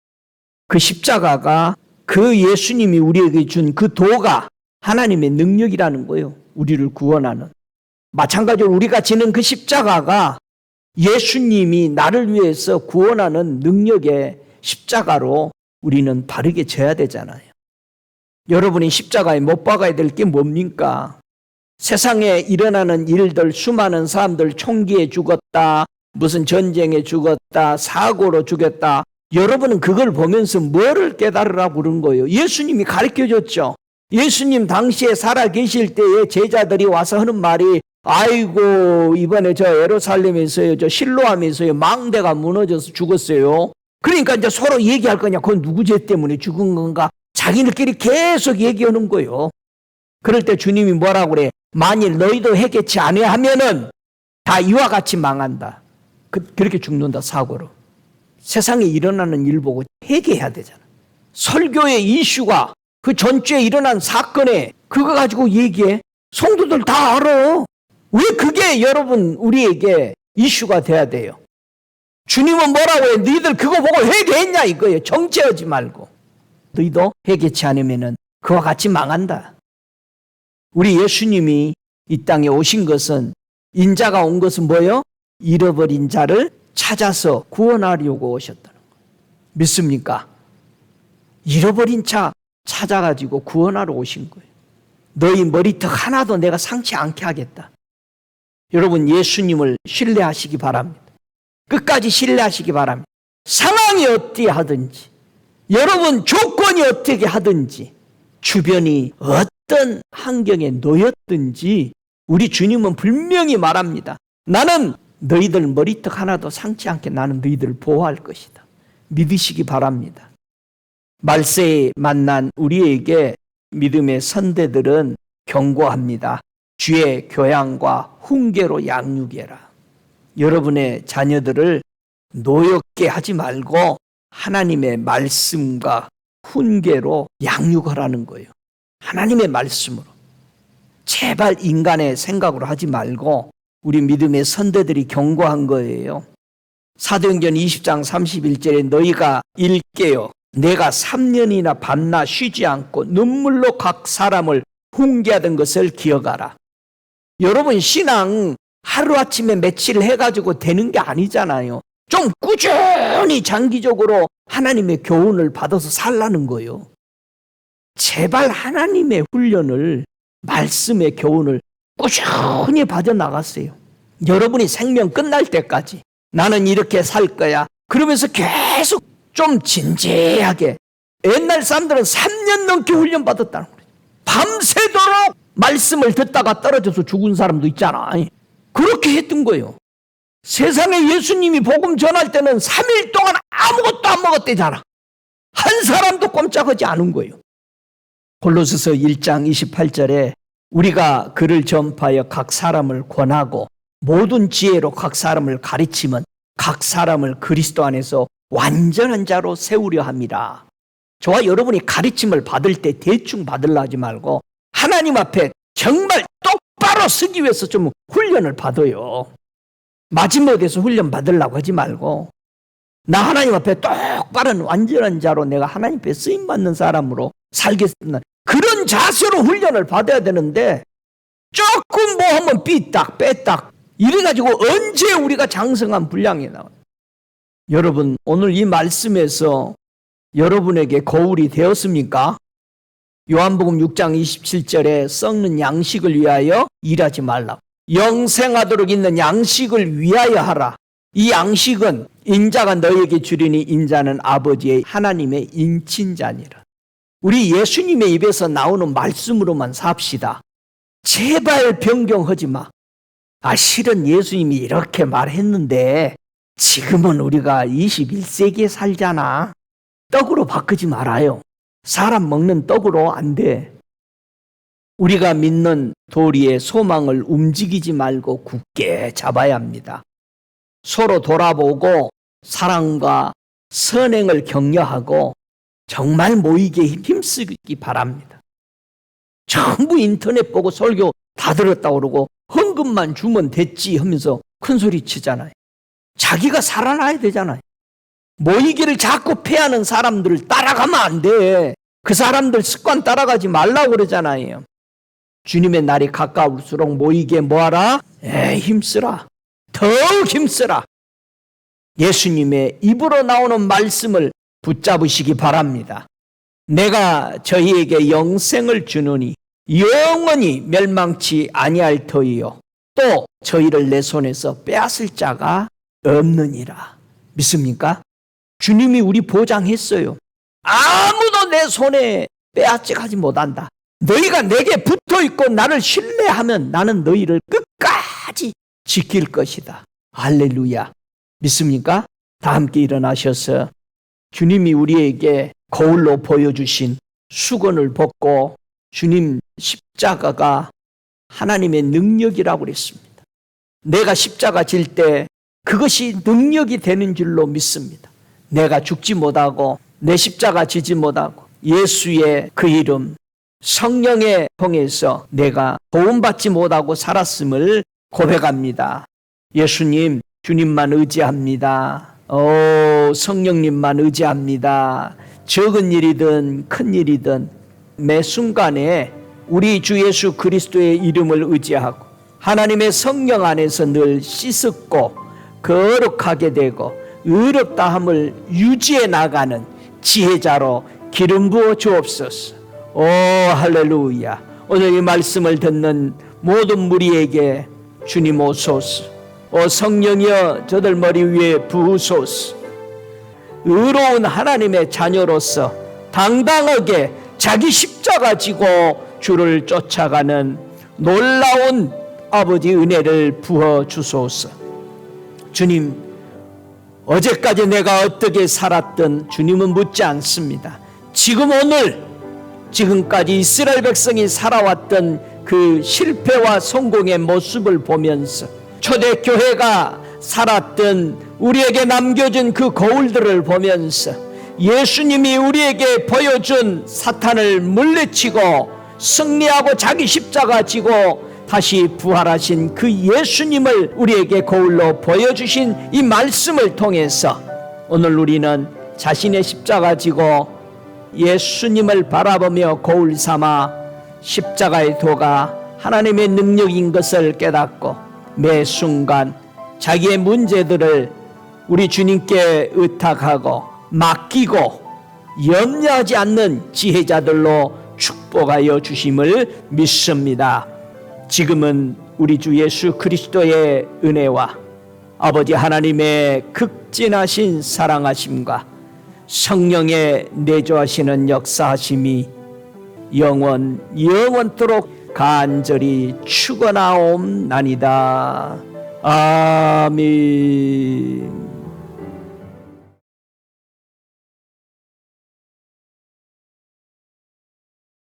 그 십자가가 그 예수님이 우리에게 준 그 도가 하나님의 능력이라는 거예요. 우리를 구원하는. 마찬가지로 우리가 지는 그 십자가가 예수님이 나를 위해서 구원하는 능력의 십자가로 우리는 바르게 져야 되잖아요. 여러분이 십자가에 못 박아야 될 게 뭡니까? 세상에 일어나는 일들, 수많은 사람들 총기에 죽었다, 무슨 전쟁에 죽었다, 사고로 죽였다. 여러분은 그걸 보면서 뭐를 깨달으라고 그런 거예요? 예수님이 가르쳐줬죠. 예수님 당시에 살아 계실 때에 제자들이 와서 하는 말이 아이고 이번에 저 예루살렘에서요, 저 실로암에서요 망대가 무너져서 죽었어요. 그러니까 이제 서로 얘기할 거냐? 그건 누구 죄 때문에 죽은 건가? 자기들끼리 계속 얘기하는 거예요. 그럴 때 주님이 뭐라고 그래? 만일 너희도 회개치 아니하면은 다 이와 같이 망한다. 그렇게 죽는다, 사고로. 세상에 일어나는 일 보고 회개해야 되잖아. 설교의 이슈가 그 전주에 일어난 사건에 그거 가지고 얘기해. 성도들 다 알아. 왜 그게 여러분 우리에게 이슈가 돼야 돼요? 주님은 뭐라고 해? 너희들 그거 보고 회개했냐 이거예요. 정죄하지 말고. 너희도 회개치 않으면은 그와 같이 망한다. 우리 예수님이 이 땅에 오신 것은, 인자가 온 것은 뭐예요? 잃어버린 자를 찾아서 구원하려고 오셨다는 거예요. 믿습니까? 잃어버린 자 찾아가지고 구원하러 오신 거예요. 너희 머리털 하나도 내가 상치 않게 하겠다. 여러분, 예수님을 신뢰하시기 바랍니다. 끝까지 신뢰하시기 바랍니다. 상황이 어떻게 하든지, 여러분 조건이 어떻게 하든지, 주변이 어떤 환경에 놓였든지 우리 주님은 분명히 말합니다. 나는 너희들 머리털 하나도 상치 않게 나는 너희들을 보호할 것이다. 믿으시기 바랍니다. 말세에 만난 우리에게 믿음의 선대들은 경고합니다. 주의 교양과 훈계로 양육해라. 여러분의 자녀들을 노엽게 하지 말고 하나님의 말씀과 훈계로 양육하라는 거예요. 하나님의 말씀으로. 제발 인간의 생각으로 하지 말고 우리 믿음의 선대들이 경고한 거예요. 사도행전 20장 31절에 너희가 읽게요. 내가 3년이나 밤낮 쉬지 않고 눈물로 각 사람을 훈계하던 것을 기억하라. 여러분, 신앙 하루아침에 며칠 해가지고 되는 게 아니잖아요. 좀 꾸준히 장기적으로 하나님의 교훈을 받아서 살라는 거예요. 제발 하나님의 훈련을, 말씀의 교훈을 꾸준히 받아나갔어요. 여러분이 생명 끝날 때까지 나는 이렇게 살 거야. 그러면서 계속 좀 진지하게. 옛날 사람들은 3년 넘게 훈련받았다는 거예요. 밤새도록 말씀을 듣다가 떨어져서 죽은 사람도 있잖아. 그렇게 했던 거예요. 세상에 예수님이 복음 전할 때는 3일 동안 아무것도 안 먹었대잖아. 한 사람도 꼼짝하지 않은 거예요. 골로새서 1장 28절에 우리가 그를 전파하여 각 사람을 권하고 모든 지혜로 각 사람을 가르치면 각 사람을 그리스도 안에서 완전한 자로 세우려 함이라. 저와 여러분이 가르침을 받을 때 대충 받으려 하지 말고 하나님 앞에 정말 똑바로 서기 위해서 좀 훈련을 받아요. 마지못해서 훈련 받으려고 하지 말고 나 하나님 앞에 똑바른 완전한 자로 내가 하나님 앞에 쓰임받는 사람으로 살겠습니다. 그런 자세로 훈련을 받아야 되는데 조금 뭐 하면 삐딱 빼딱 이래가지고 언제 우리가 장성한 분량이 나와요. 여러분, 오늘 이 말씀에서 여러분에게 거울이 되었습니까? 요한복음 6장 27절에 썩는 양식을 위하여 일하지 말라. 영생하도록 있는 양식을 위하여 하라. 이 양식은 인자가 너에게 주리니 인자는 아버지의 하나님의 인친자니라. 우리 예수님의 입에서 나오는 말씀으로만 삽시다. 제발 변경하지 마. 실은 예수님이 이렇게 말했는데 지금은 우리가 21세기에 살잖아. 떡으로 바꾸지 말아요. 사람 먹는 떡으로 안 돼. 우리가 믿는 도리의 소망을 움직이지 말고 굳게 잡아야 합니다. 서로 돌아보고 사랑과 선행을 격려하고 정말 모이게 힘쓰기 바랍니다. 전부 인터넷 보고 설교 다 들었다고 그러고 헌금만 주면 됐지 하면서 큰소리 치잖아요. 자기가 살아나야 되잖아요. 모이기를 자꾸 패하는 사람들을 따라가면 안 돼. 그 사람들 습관 따라가지 말라고 그러잖아요. 주님의 날이 가까울수록 모이게 뭐하라? 힘쓰라. 더욱 힘쓰라. 예수님의 입으로 나오는 말씀을 붙잡으시기 바랍니다. 내가 저희에게 영생을 주노니 영원히 멸망치 아니할 터이요 또 저희를 내 손에서 빼앗을 자가 없느니라. 믿습니까? 주님이 우리 보장했어요. 아무도 내 손에 빼앗지 못한다. 너희가 내게 붙어있고 나를 신뢰하면 나는 너희를 끝까지 지킬 것이다. 할렐루야. 믿습니까? 다 함께 일어나셔서 주님이 우리에게 거울로 보여주신 수건을 벗고 주님 십자가가 하나님의 능력이라고 그랬습니다. 내가 십자가 질 때 그것이 능력이 되는 줄로 믿습니다. 내가 죽지 못하고 내 십자가 지지 못하고 예수의 그 이름 성령의 통해서 내가 도움받지 못하고 살았음을 고백합니다. 예수님, 주님만 의지합니다. 성령님만 의지합니다. 적은 일이든 큰 일이든 매 순간에 우리 주 예수 그리스도의 이름을 의지하고 하나님의 성령 안에서 늘 씻었고 거룩하게 되고 의롭다함을 유지해 나가는 지혜자로 기름 부어 주옵소서. 오 할렐루야. 오늘 이 말씀을 듣는 모든 무리에게 주님 오소서. 오 성령이여 저들 머리 위에 부으소서. 의로운 하나님의 자녀로서 당당하게 자기 십자가 지고 주를 쫓아가는 놀라운 아버지 은혜를 부어 주소서. 주님, 어제까지 내가 어떻게 살았든 주님은 묻지 않습니다. 지금 오늘 지금까지 이스라엘 백성이 살아왔던 그 실패와 성공의 모습을 보면서 초대교회가 살았던 우리에게 남겨준 그 거울들을 보면서 예수님이 우리에게 보여준 사탄을 물리치고 승리하고 자기 십자가 지고 다시 부활하신 그 예수님을 우리에게 거울로 보여주신 이 말씀을 통해서 오늘 우리는 자신의 십자가 지고 예수님을 바라보며 거울 삼아 십자가의 도가 하나님의 능력인 것을 깨닫고 매 순간 자기의 문제들을 우리 주님께 의탁하고 맡기고 염려하지 않는 지혜자들로 축복하여 주심을 믿습니다. 지금은 우리 주 예수 그리스도의 은혜와 아버지 하나님의 극진하신 사랑하심과 성령의 내조하시는 역사하심이 영원토록 간절히 축원하옵나이다. 아멘.